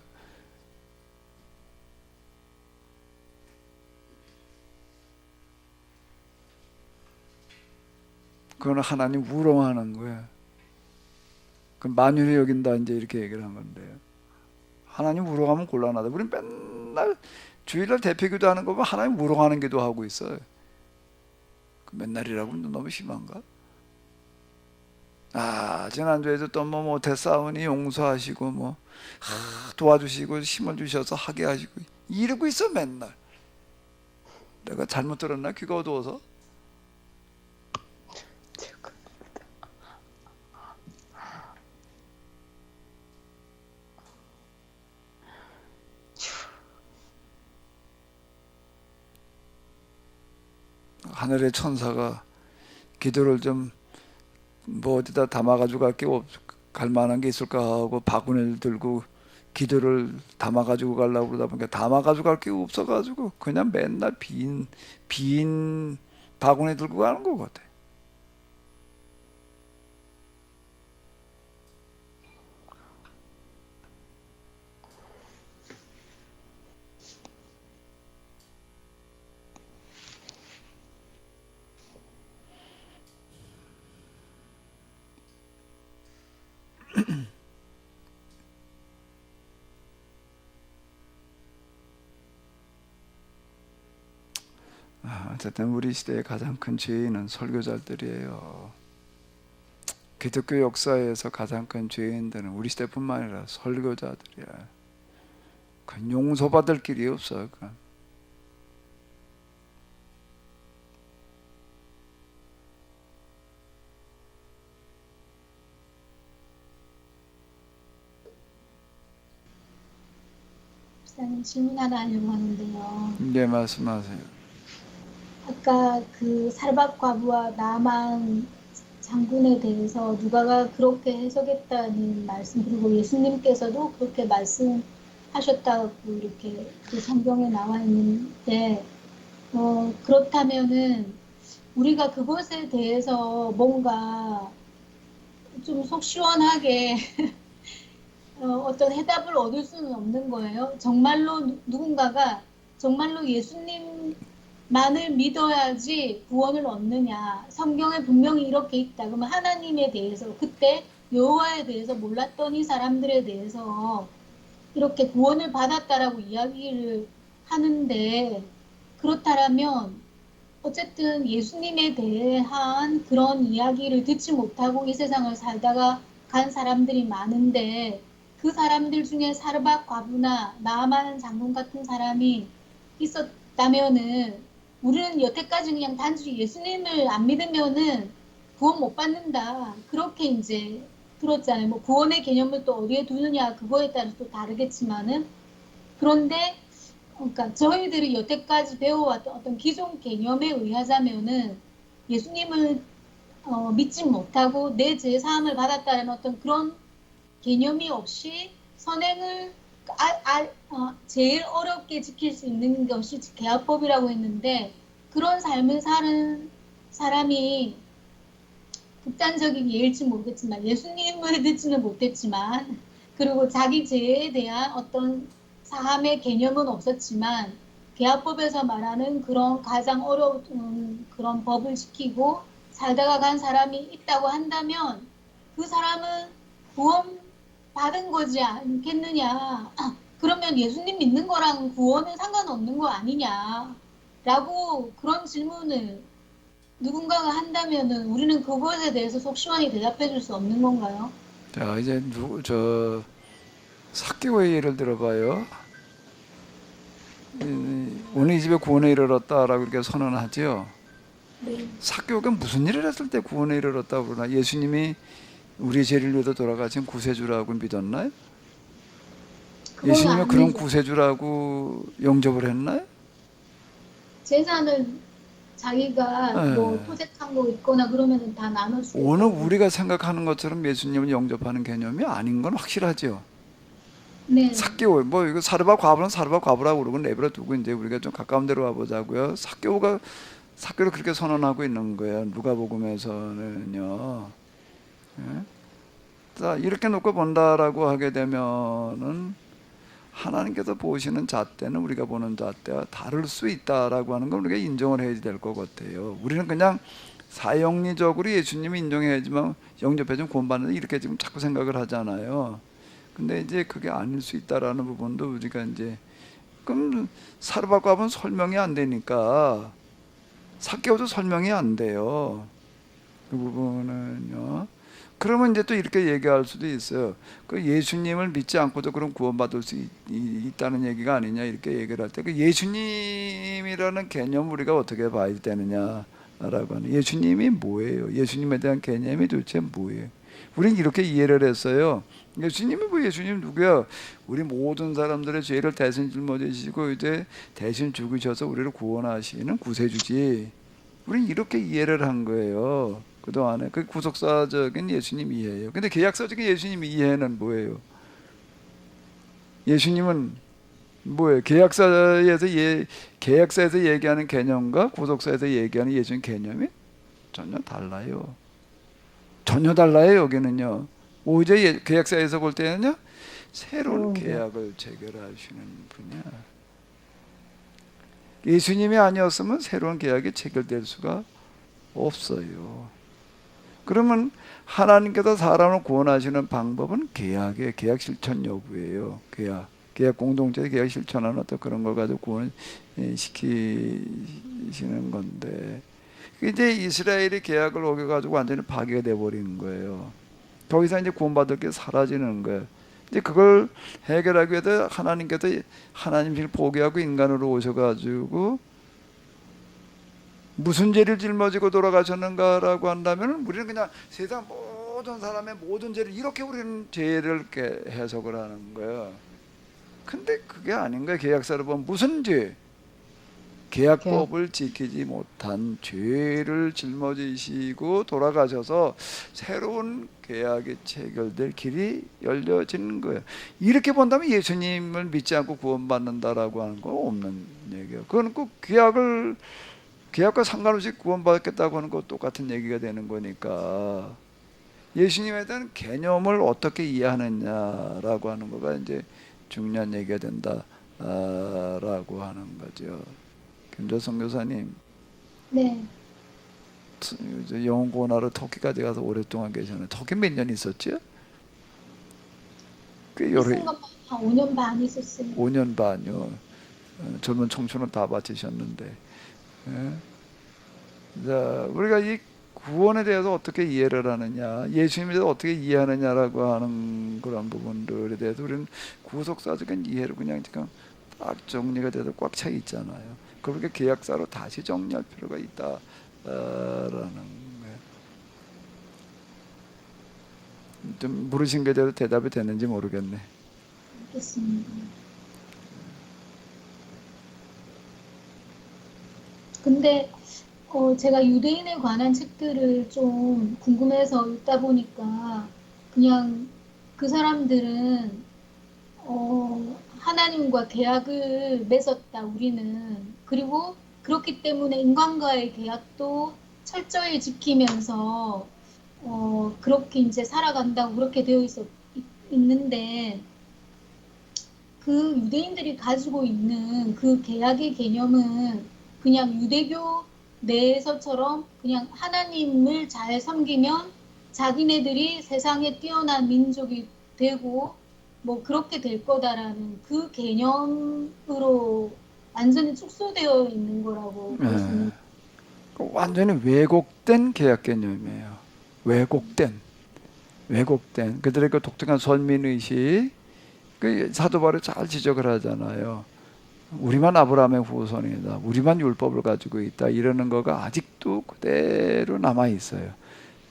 Speaker 1: 그건 하나님 우롱하는 거예요. 그 만유리 여긴다 이제 이렇게 얘기를 한 건데요. 하나님 우롱하면 곤란하다. 우리 맨날 주일날 대표기도 하는 거 보면 하나님 우롱하는 기도 하고 있어요. 맨날이라고 너무 심한가? 지난주에도 또 뭐 못했사오니 용서하시고 뭐 도와주시고 힘을 주셔서 하게 하시고 이러고 있어 맨날. 내가 잘못 들었나? 귀가 어두워서? 하늘의 천사가 기도를 좀 뭐 어디다 담아가지고 갈 만한 게 있을까 하고 바구니를 들고 기도를 담아가지고 가려고 그러다 보니까 담아가지고 갈 게 없어가지고 그냥 맨날 빈 바구니 들고 가는 것 같아. 어쨌든 우리 시대의 가장 큰 죄인은 설교자들이에요. 기독교 역사에서 가장 큰 죄인들은 우리 시대뿐만 아니라 설교자들이야. 그 용서받을 길이 없어.
Speaker 7: 목사님 질문 하나 하려고 하는데요.
Speaker 1: 네, 말씀하세요.
Speaker 7: 아까 그 살박 과부와 나만 장군에 대해서 누가가 그렇게 해석했다는 말씀, 그리고 예수님께서도 그렇게 말씀하셨다고 이렇게 그 성경에 나와 있는데, 그렇다면은 우리가 그것에 대해서 뭔가 좀 속 시원하게 어떤 해답을 얻을 수는 없는 거예요. 정말로 누군가가 정말로 예수님만을 믿어야지 구원을 얻느냐. 성경에 분명히 이렇게 있다. 그러면 하나님에 대해서, 그때 여호와에 대해서 몰랐던 이 사람들에 대해서 이렇게 구원을 받았다라고 이야기를 하는데, 그렇다면 어쨌든 예수님에 대한 그런 이야기를 듣지 못하고 이 세상을 살다가 간 사람들이 많은데, 그 사람들 중에 사르밧 과부나 나아만 장군 같은 사람이 있었다면은 우리는 여태까지 그냥 단지 예수님을 안 믿으면은 구원 못 받는다. 그렇게 이제 들었잖아요. 뭐 구원의 개념을 또 어디에 두느냐 그거에 따라서 또 다르겠지만은, 그런데 그러니까 저희들이 여태까지 배워왔던 어떤 기존 개념에 의하자면은 예수님을 믿지 못하고 내 죄 사함을 받았다는 어떤 그런 개념이 없이 선행을 제일 어렵게 지킬 수 있는 것이 계약법이라고 했는데, 그런 삶을 사는 사람이 극단적인 예일지 모르겠지만 예수님을 듣지는 못했지만, 그리고 자기 죄에 대한 어떤 사함의 개념은 없었지만 계약법에서 말하는 그런 가장 어려운 그런 법을 지키고 살다가 간 사람이 있다고 한다면 그 사람은 구원 받은 거지 않겠느냐. 그러면 예수님 믿는 거랑 구원은 상관없는 거 아니냐라고 그런 질문을 누군가가 한다면은 우리는 그것에 대해서 속 시원히 대답해 줄 수 없는 건가요?
Speaker 1: 자, 이제 삭개오의 예를 들어봐요. 오늘 이 집에 구원에 이르렀다라고 이렇게 선언하죠.
Speaker 7: 네.
Speaker 1: 삭개오가 무슨 일을 했을 때 구원에 이르렀다고 그러나? 예수님이 우리의 죄를 위해서 돌아가신 구세주라고 믿었나요?
Speaker 7: 그건
Speaker 1: 예수님이 그런
Speaker 7: 아니죠.
Speaker 1: 구세주라고 영접을 했나요?
Speaker 7: 재산을 자기가
Speaker 1: 네.
Speaker 7: 뭐 토색한 거 있거나 그러면은 다 나눌 수
Speaker 1: 오늘
Speaker 7: 있고.
Speaker 1: 우리가 생각하는 것처럼 예수님을 영접하는 개념이 아닌 건 확실하죠.
Speaker 7: 네.
Speaker 1: 삭개오, 뭐 이거 사르밧 과부는 사르밧 과부라고 그러고 내버려 두고 이제 우리가 좀 가까운 데로 와보자고요. 삭개오를 그렇게 선언하고 있는 거예요. 누가복음에서는요. 예? 자, 이렇게 놓고 본다라고 하게 되면은 하나님께서 보시는 잣대는 우리가 보는 잣대와 다를 수 있다라고 하는 걸 우리가 인정을 해야 될 것 같아요. 우리는 그냥 사형리적으로 예수님이 인정해야지만 영접해주면 구원받는다 이렇게 지금 자꾸 생각을 하잖아요. 근데 이제 그게 아닐 수 있다라는 부분도 우리가 이제, 그럼 사르밧 과부는 설명이 안 되니까 삭개오도 설명이 안 돼요. 그 부분은요. 그러면 이제 또 이렇게 얘기할 수도 있어요. 그 예수님을 믿지 않고도 그럼 구원받을 수 있다는 얘기가 아니냐 이렇게 얘기를 할 때, 그 예수님이라는 개념 우리가 어떻게 봐야 되느냐라고 하는, 예수님이 뭐예요? 예수님에 대한 개념이 도대체 뭐예요? 우린 이렇게 이해를 했어요. 예수님이 뭐, 예수님 누구야? 우리 모든 사람들의 죄를 대신 짊어지시고 이제 대신 죽으셔서 우리를 구원하시는 구세주지. 우린 이렇게 이해를 한 거예요. 그동안에 그 구속사적인 예수님 이해예요. 근데 계약사적인 예수님 이해는 뭐예요? 예수님은 뭐예요? 계약사에서 얘기하는 개념과 구속사에서 얘기하는 예수님 개념이 전혀 달라요. 전혀 달라요. 여기는요. 오히려 계약사에서 볼 때는요, 새로운 계약을 체결하시는 분이야. 예수님이 아니었으면 새로운 계약이 체결될 수가 없어요. 그러면 하나님께서 사람을 구원하시는 방법은 계약 실천 여부예요. 계약. 계약 공동체 계약 실천하는 어떤 그런 걸 가지고 구원을 시키시는 건데, 이제 이스라엘이 계약을 어겨가지고 완전히 파괴가 돼버리는 거예요. 더 이상 이제 구원받을 게 사라지는 거예요. 이제 그걸 해결하기 위해서 하나님께서 하나님을 포기하고 인간으로 오셔가지고 무슨 죄를 짊어지고 돌아가셨는가라고 한다면 우리는 그냥 세상 모든 사람의 모든 죄를 이렇게 우리는 죄를 이렇게 해석을 하는 거예요. 근데 그게 아닌 거예요. 계약서를 보면 무슨 죄? 계약법을 지키지 못한 죄를 짊어지시고 돌아가셔서 새로운 계약이 체결될 길이 열려지는 거예요. 이렇게 본다면 예수님을 믿지 않고 구원받는다라고 하는 건 없는 얘기예요. 그건 꼭 계약과 상관없이 구원받겠다고 하는 거 똑같은 얘기가 되는 거니까, 예수님에 대한 개념을 어떻게 이해하느냐라고 하는 거가 이제 중요한 얘기가 된다라고 하는 거죠. 김조성 교사님,
Speaker 7: 네.
Speaker 1: 영어 고나로 터키까지 가서 오랫동안 계셨는데 터키 몇 년 있었죠? 꽤 여러
Speaker 7: 있은 것만 한 5년 반 있었어요.
Speaker 1: 5년 반요. 젊은 청춘을 다 바치셨는데, 예? 자, 우리가 이 구원에 대해서 어떻게 이해를 하느냐, 예수님에 대해서 어떻게 이해하느냐라고 하는 그런 부분들에 대해서 우리는 구속사적인 이해를 그냥 지금 딱 정리가 돼서 꽉 차 있잖아요. 그렇게 계약사로 다시 정리할 필요가 있다라는 거예요. 좀 물으신 게 대로 대답이 됐는지 모르겠네.
Speaker 7: 알겠습니다. 근데 제가 유대인에 관한 책들을 좀 궁금해서 읽다 보니까 그냥 그 사람들은 하나님과 계약을 맺었다, 우리는. 그리고 그렇기 때문에 인간과의 계약도 철저히 지키면서 그렇게 이제 살아간다고 그렇게 되어 있는데, 그 유대인들이 가지고 있는 그 계약의 개념은 그냥 유대교 내에서처럼 그냥 하나님을 잘 섬기면 자기네들이 세상에 뛰어난 민족이 되고 뭐 그렇게 될 거다라는 그 개념으로 완전히 축소되어 있는 거라고 볼 수 있는.
Speaker 1: 완전히 왜곡된 계약 개념이에요. 왜곡된 그들의 그 독특한 선민의식, 그 사도 바울이 잘 지적을 하잖아요. 우리만 아브라함의 후손이다, 우리만 율법을 가지고 있다, 이러는 거가 아직도 그대로 남아 있어요.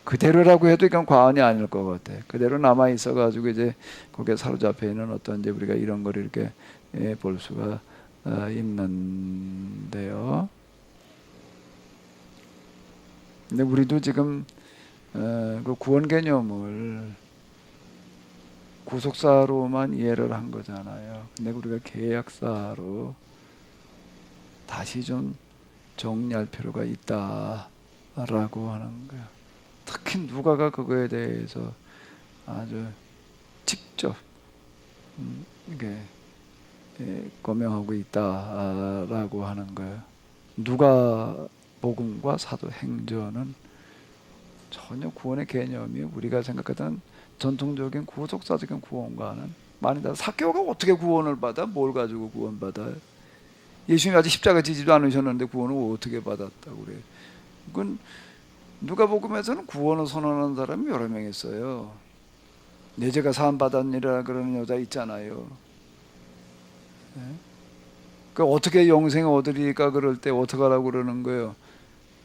Speaker 1: 그대로라고 해도 이건 과언이 아닐 것 같아. 그대로 남아 있어 가지고 이제 거기에 사로잡혀 있는 어떤 이제 우리가 이런 걸 이렇게 볼 수가 있는데요. 근데 우리도 지금 그 구원 개념을 구속사로만 이해를 한 거잖아요. 근데 우리가 계약사로 다시 좀 정리할 필요가 있다라고 하는 거예요. 특히 누가가 그거에 대해서 아주 직접 이게 고명하고 있다라고 하는 거예요. 누가 복음과 사도행전은 전혀 구원의 개념이 우리가 생각하던 전통적인 구속사적인 구원과는 많이 다르다. 삭개오가 어떻게 구원을 받아? 뭘 가지고 구원받아요? 예수님이 아직 십자가 지지도 않으셨는데 구원을 어떻게 받았다고 그래요? 그건 누가복음에서는 구원을 선언하는 사람이 여러 명 있어요. 내 죄가 사함 받았니라 그러는 여자 있잖아요. 네? 그 어떻게 영생 얻으리까 그럴 때 어떻게 하라고 그러는 거예요?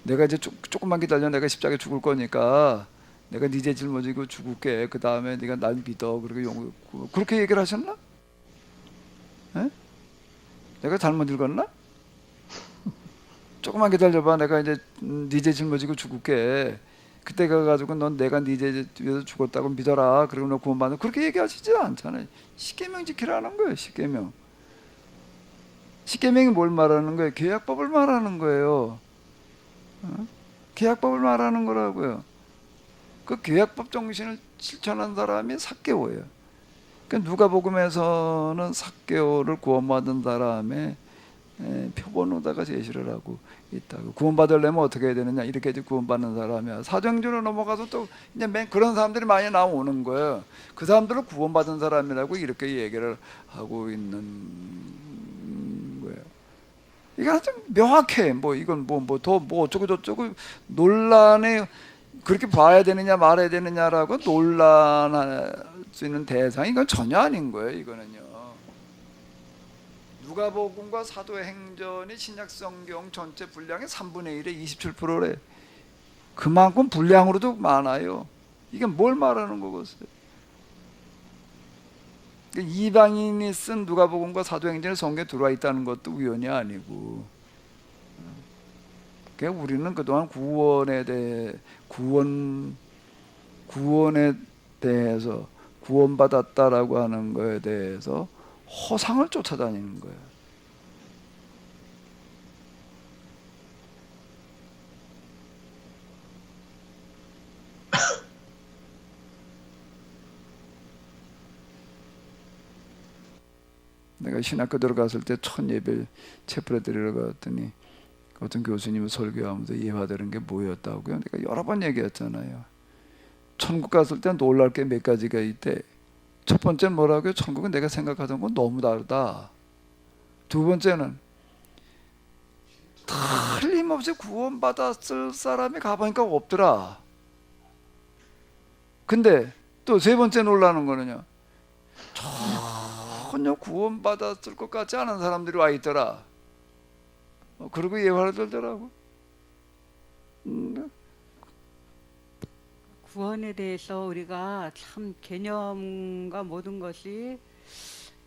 Speaker 1: 내가 이제 조금만 기다려, 내가 십자가에 죽을 거니까 내가 네 죄 짊어지고 죽을게. 그 다음에 네가 날 믿어. 그렇게 얘기를 하셨나? 네? 내가 잘못 읽었나? 조금만 기다려봐. 내가 이제 네 죄 짊어지고 죽을게. 그때 가가지고 넌 내가 네 죄 위해서 죽었다고 믿어라. 그리고 너 구원받는. 그렇게 얘기하시지 않잖아요. 십계명 지키라는 거예요. 십계명. 십계명이 뭘 말하는 거예요? 계약법을 말하는 거예요. 계약법을 말하는 거라고요. 그 계약법 정신을 실천한 사람이 삭개오예요. 그러니까 누가복음에서는 삭개오를 구원받은 사람의 표본으로다가 제시를 하고 있다고. 구원받으려면 어떻게 해야 되느냐, 이렇게 이제 구원받는 사람이야. 사도행전으로 넘어가서 또 이제 그런 사람들이 많이 나오는 거예요. 그 사람들을 구원받은 사람이라고 이렇게 얘기를 하고 있는 거예요. 이게 좀 명확해. 뭐 이건 더 어쩌고 저쩌고 논란에 그렇게 봐야 되느냐 말아야 되느냐라고 논란할 수 있는 대상이 이건 전혀 아닌 거예요. 이거는요. 누가복음과 사도행전이 신약 성경 전체 분량의 3분의 1에 27%래. 그만큼 분량으로도 많아요. 이게 뭘 말하는 거겠어요? 이방인이 쓴 누가복음과 사도행전이 성경에 들어와 있다는 것도 우연이 아니고, 그러니까 우리는 그동안 구원에 대해서 구원받았다라고 하는 거에 대해서 허상을 쫓아다니는 거예요. 내가 신학교 들어갔을 때 첫 예배 체프레 드리러 갔더니 어떤 교수님이 설교하면서 예화되는 게 뭐였다고요? 내가 여러 번 얘기했잖아요. 천국 갔을 때 놀랄 게 몇 가지가 있대. 첫 번째는 뭐라고요? 천국은 내가 생각하던 건 너무 다르다. 두 번째는 틀림없이 구원받았을 사람이 가보니까 없더라. 근데 또 세 번째 놀라는 거는요, 전혀 구원받았을 것 같지 않은 사람들이 와 있더라. 그리고 예화를 들더라고.
Speaker 6: 구원에 대해서 우리가 참 개념과 모든 것이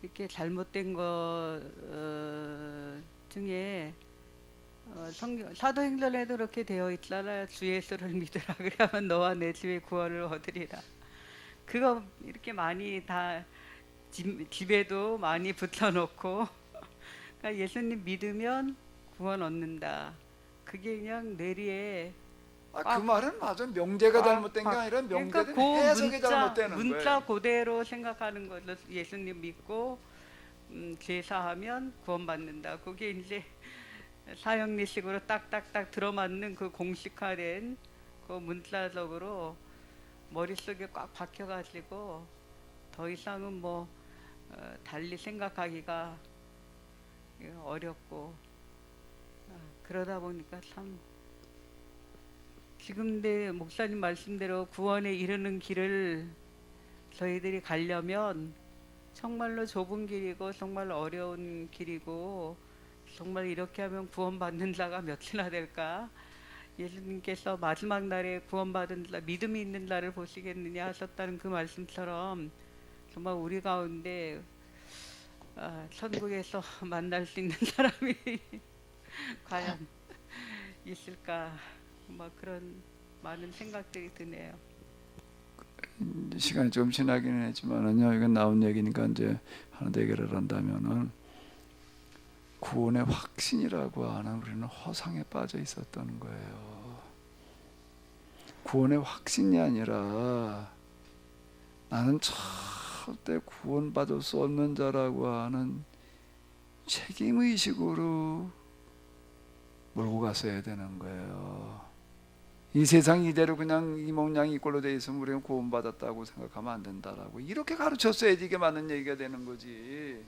Speaker 6: 이렇게 잘못된 것 중에 사도행전에도 그렇게 되어 있잖아요. 주 예수를 믿으라 그러면 너와 내 집에 구원을 얻으리라. 그거 이렇게 많이 다 집에도 많이 붙여놓고 그러니까 예수님 믿으면 구원 얻는다. 그게 그냥 뇌리에
Speaker 1: 그 말은 맞아. 명제가 잘못된 게 아니라 명제된 해석이 잘못되는 거예요.
Speaker 6: 문자 그대로 생각하는 거죠. 예수님 믿고 제사하면 구원받는다. 그게 이제 사형리식으로 딱딱딱 들어맞는 그 공식화된 그 문자적으로 머릿속에 꽉 박혀가지고 더 이상은 뭐 달리 생각하기가 어렵고 그러다 보니까 참 지금 내 목사님 말씀대로 구원에 이르는 길을 저희들이 가려면 정말로 좁은 길이고 정말 어려운 길이고 정말 이렇게 하면 구원받는 자가 몇이나 될까? 예수님께서 마지막 날에 구원받은 자, 믿음이 있는 자를 보시겠느냐 하셨다는 그 말씀처럼 정말 우리 가운데 천국에서 만날 수 있는 사람이 과연 있을까? 막 그런 많은 생각들이 드네요.
Speaker 1: 시간이 좀 지나기는 했지만은요, 이건 나온 얘기니까 이제 하나 얘기를 한다면은 구원의 확신이라고 하는 우리는 허상에 빠져 있었던 거예요. 구원의 확신이 아니라 나는 절대 구원받을 수 없는 자라고 하는 책임의식으로 몰고 갔어야 되는 거예요. 이 세상 이대로 그냥 이 모양 이 꼴로 돼 있으면 우리는 구원받았다고 생각하면 안 된다라고 이렇게 가르쳤어야지 이게 맞는 얘기가 되는 거지.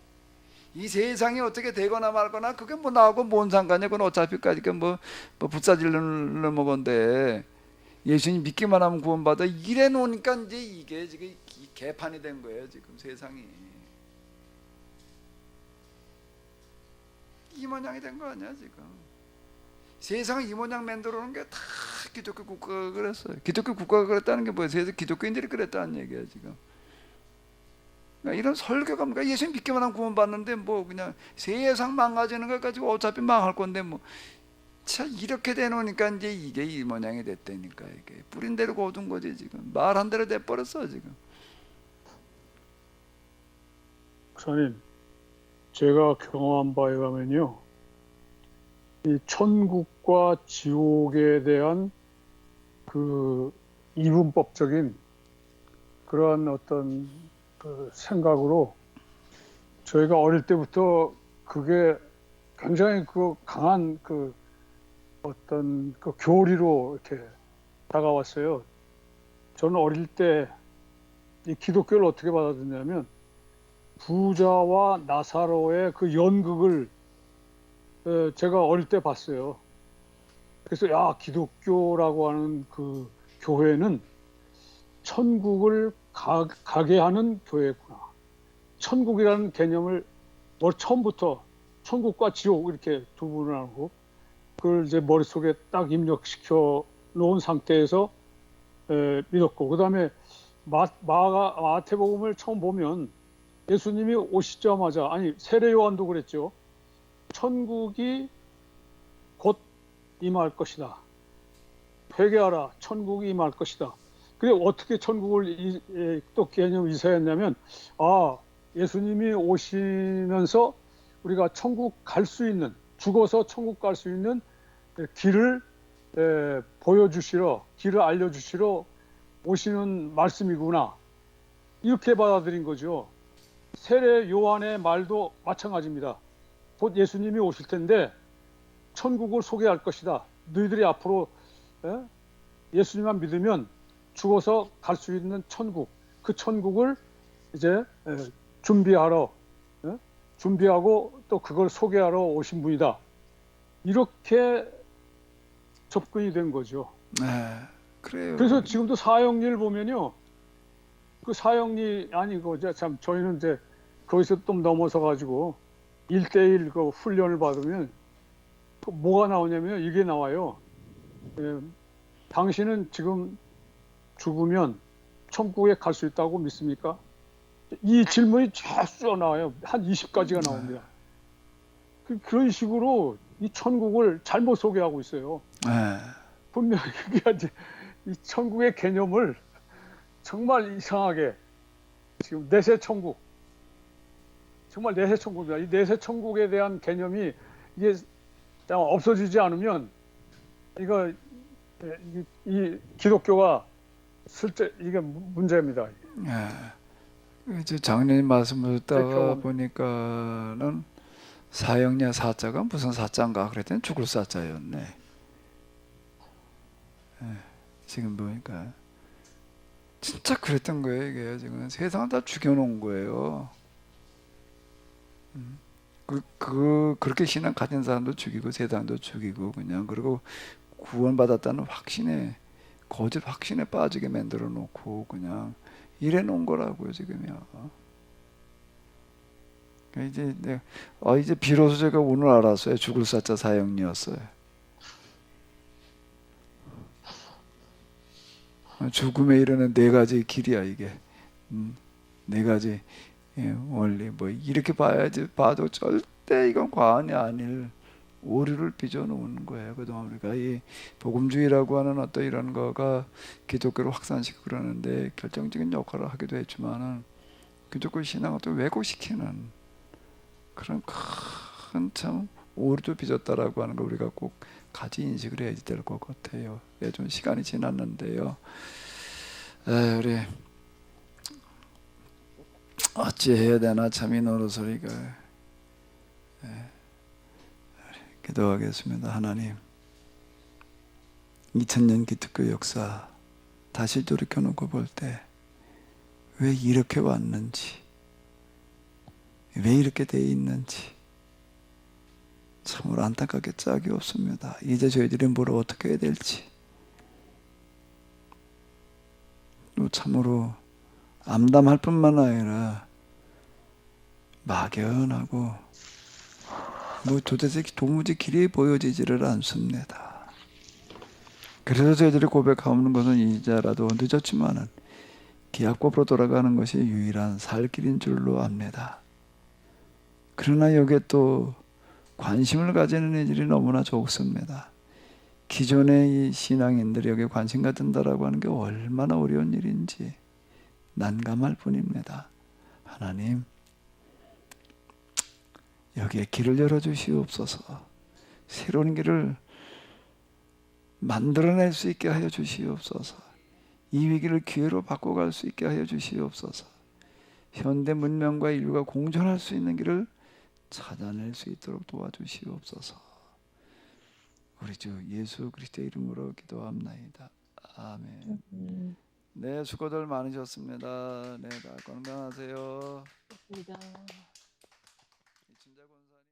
Speaker 1: 이 세상이 어떻게 되거나 말거나 그게 뭐 나하고 뭔 상관이야. 그건 어차피까지 뭐 부싸질러 먹은데 예수님 믿기만 하면 구원받아 이래 놓으니까 이제 이게 지금 개판이 된 거예요. 지금 세상이 이 모양이 된 거 아니야 지금. 세상을 이 모양 만들어 놓은 게 다 기독교 국가가 그랬어요. 기독교 국가가 그랬다는 게 뭐예요? 세상 기독교인들이 그랬다는 얘기야 지금. 그러니까 이런 설교가 뭔가 예수님 믿기만 하면 구원받는데 뭐 그냥 세상 망가지는 것 가지고 어차피 망할 건데 뭐 참 이렇게 되놓으니까 이제 이게 이 모양이 됐다니까. 이게 뿌린 대로 거둔 거지 지금. 말한 대로 돼버렸어 지금.
Speaker 8: 목사님, 제가 경험한 바에 가면요, 이 천국과 지옥에 대한 그 이분법적인 그러한 어떤 그 생각으로 저희가 어릴 때부터 그게 굉장히 그 강한 그 어떤 그 교리로 이렇게 다가왔어요. 저는 어릴 때 이 기독교를 어떻게 받아들였냐면 부자와 나사로의 그 연극을 제가 어릴 때 봤어요. 그래서 야, 기독교라고 하는 그 교회는 천국을 가게 하는 교회구나. 천국이라는 개념을 처음부터 천국과 지옥 이렇게 두 분을 하고 그걸 이제 머릿속에 딱 입력시켜 놓은 상태에서 믿었고, 그 다음에 마태복음을 처음 보면 예수님이 오시자마자, 아니 세례 요한도 그랬죠. 천국이 곧 임할 것이다. 회개하라. 천국이 임할 것이다. 그래 어떻게 천국을 또 개념 이사했냐면, 예수님이 오시면서 우리가 천국 갈 수 있는, 죽어서 천국 갈 수 있는 길을 보여주시러, 길을 알려주시러 오시는 말씀이구나. 이렇게 받아들인 거죠. 세례 요한의 말도 마찬가지입니다. 곧 예수님이 오실 텐데 천국을 소개할 것이다. 너희들이 앞으로 예수님만 믿으면 죽어서 갈 수 있는 천국, 그 천국을 이제 준비하고 또 그걸 소개하러 오신 분이다. 이렇게 접근이 된 거죠.
Speaker 1: 네, 그래요.
Speaker 8: 그래서 지금도 사형리를 보면요, 그 사형리 아니고 참 저희는 이제 거기서 좀 넘어서 가지고 1대1 그 훈련을 받으면 뭐가 나오냐면 이게 나와요. 당신은 지금 죽으면 천국에 갈 수 있다고 믿습니까? 이 질문이 쫙 나와요. 한 20가지가 나옵니다. 그런 식으로 이 천국을 잘못 소개하고 있어요.
Speaker 1: 네.
Speaker 8: 분명히 그게 이제 이 천국의 개념을 정말 이상하게 지금 내세 천국, 정말 내세 천국입니다. 이 내세 천국에 대한 개념이 이게 없어지지 않으면 이 기독교가 실제 이게 문제입니다.
Speaker 1: 네. 이제 장로님 말씀을 듣다가 보니까는 사형리의 사자가 무슨 사자인가 그랬더니 죽을 사자였네. 네. 지금 보니까 진짜 그랬던 거예요. 이게 지금 세상을 다 죽여놓은 거예요. 그렇게 신앙 가진 사람도 죽이고 세상도 죽이고 그냥, 그리고 구원받았다는 확신에, 거짓 확신에 빠지게 만들어 놓고 그냥 이래 놓은 거라고요 지금요. 이제 비로소 제가 오늘 알았어요. 죽을 사자 사형리였어요. 죽음에 이르는 4가지 길이야 이게. 4가지 원리, 뭐 이렇게 봐도 절대 이건 과언이 아닐 오류를 빚어놓은 거예요. 그동안 우리가 이 복음주의라고 하는 어떤 이런 거가 기독교를 확산시키고 그러는데 결정적인 역할을 하기도 했지만은 기독교 신앙을 또 왜곡시키는 그런 큰 참 오류도 빚었다라고 하는 거 우리가 꼭 같이 인식을 해야 될 것 같아요. 좀 시간이 지났는데요. 우리 어찌해야 되나 참 이 노릇소리가. 기도하겠습니다. 하나님, 2000년 기독교 역사 다시 돌이켜놓고 볼 때 왜 이렇게 왔는지, 왜 이렇게 돼 있는지 참으로 안타깝게 짝이 없습니다. 이제 저희들이 뭘 어떻게 해야 될지 또 참으로 암담할 뿐만 아니라 막연하고 도무지 길이 보여지지를 않습니다. 그래서 저희들이 고백하는 것은 이제라도 늦었지만은 기약법으로 돌아가는 것이 유일한 살 길인 줄로 압니다. 그러나 여기에 또 관심을 가지는 이들이 너무나 적습니다. 기존의 이 신앙인들이 여기에 관심 갖는다라고 하는 게 얼마나 어려운 일인지 난감할 뿐입니다. 하나님, 여기에 길을 열어주시옵소서. 새로운 길을 만들어낼 수 있게 하여 주시옵소서. 이 위기를 기회로 바꿔갈 수 있게 하여 주시옵소서. 현대 문명과 인류가 공존할 수 있는 길을 찾아낼 수 있도록 도와주시옵소서. 우리 주 예수 그리스도의 이름으로 기도합나이다. 아멘. 네, 수고들 많으셨습니다. 네, 다 건강하세요.
Speaker 4: 좋습니다.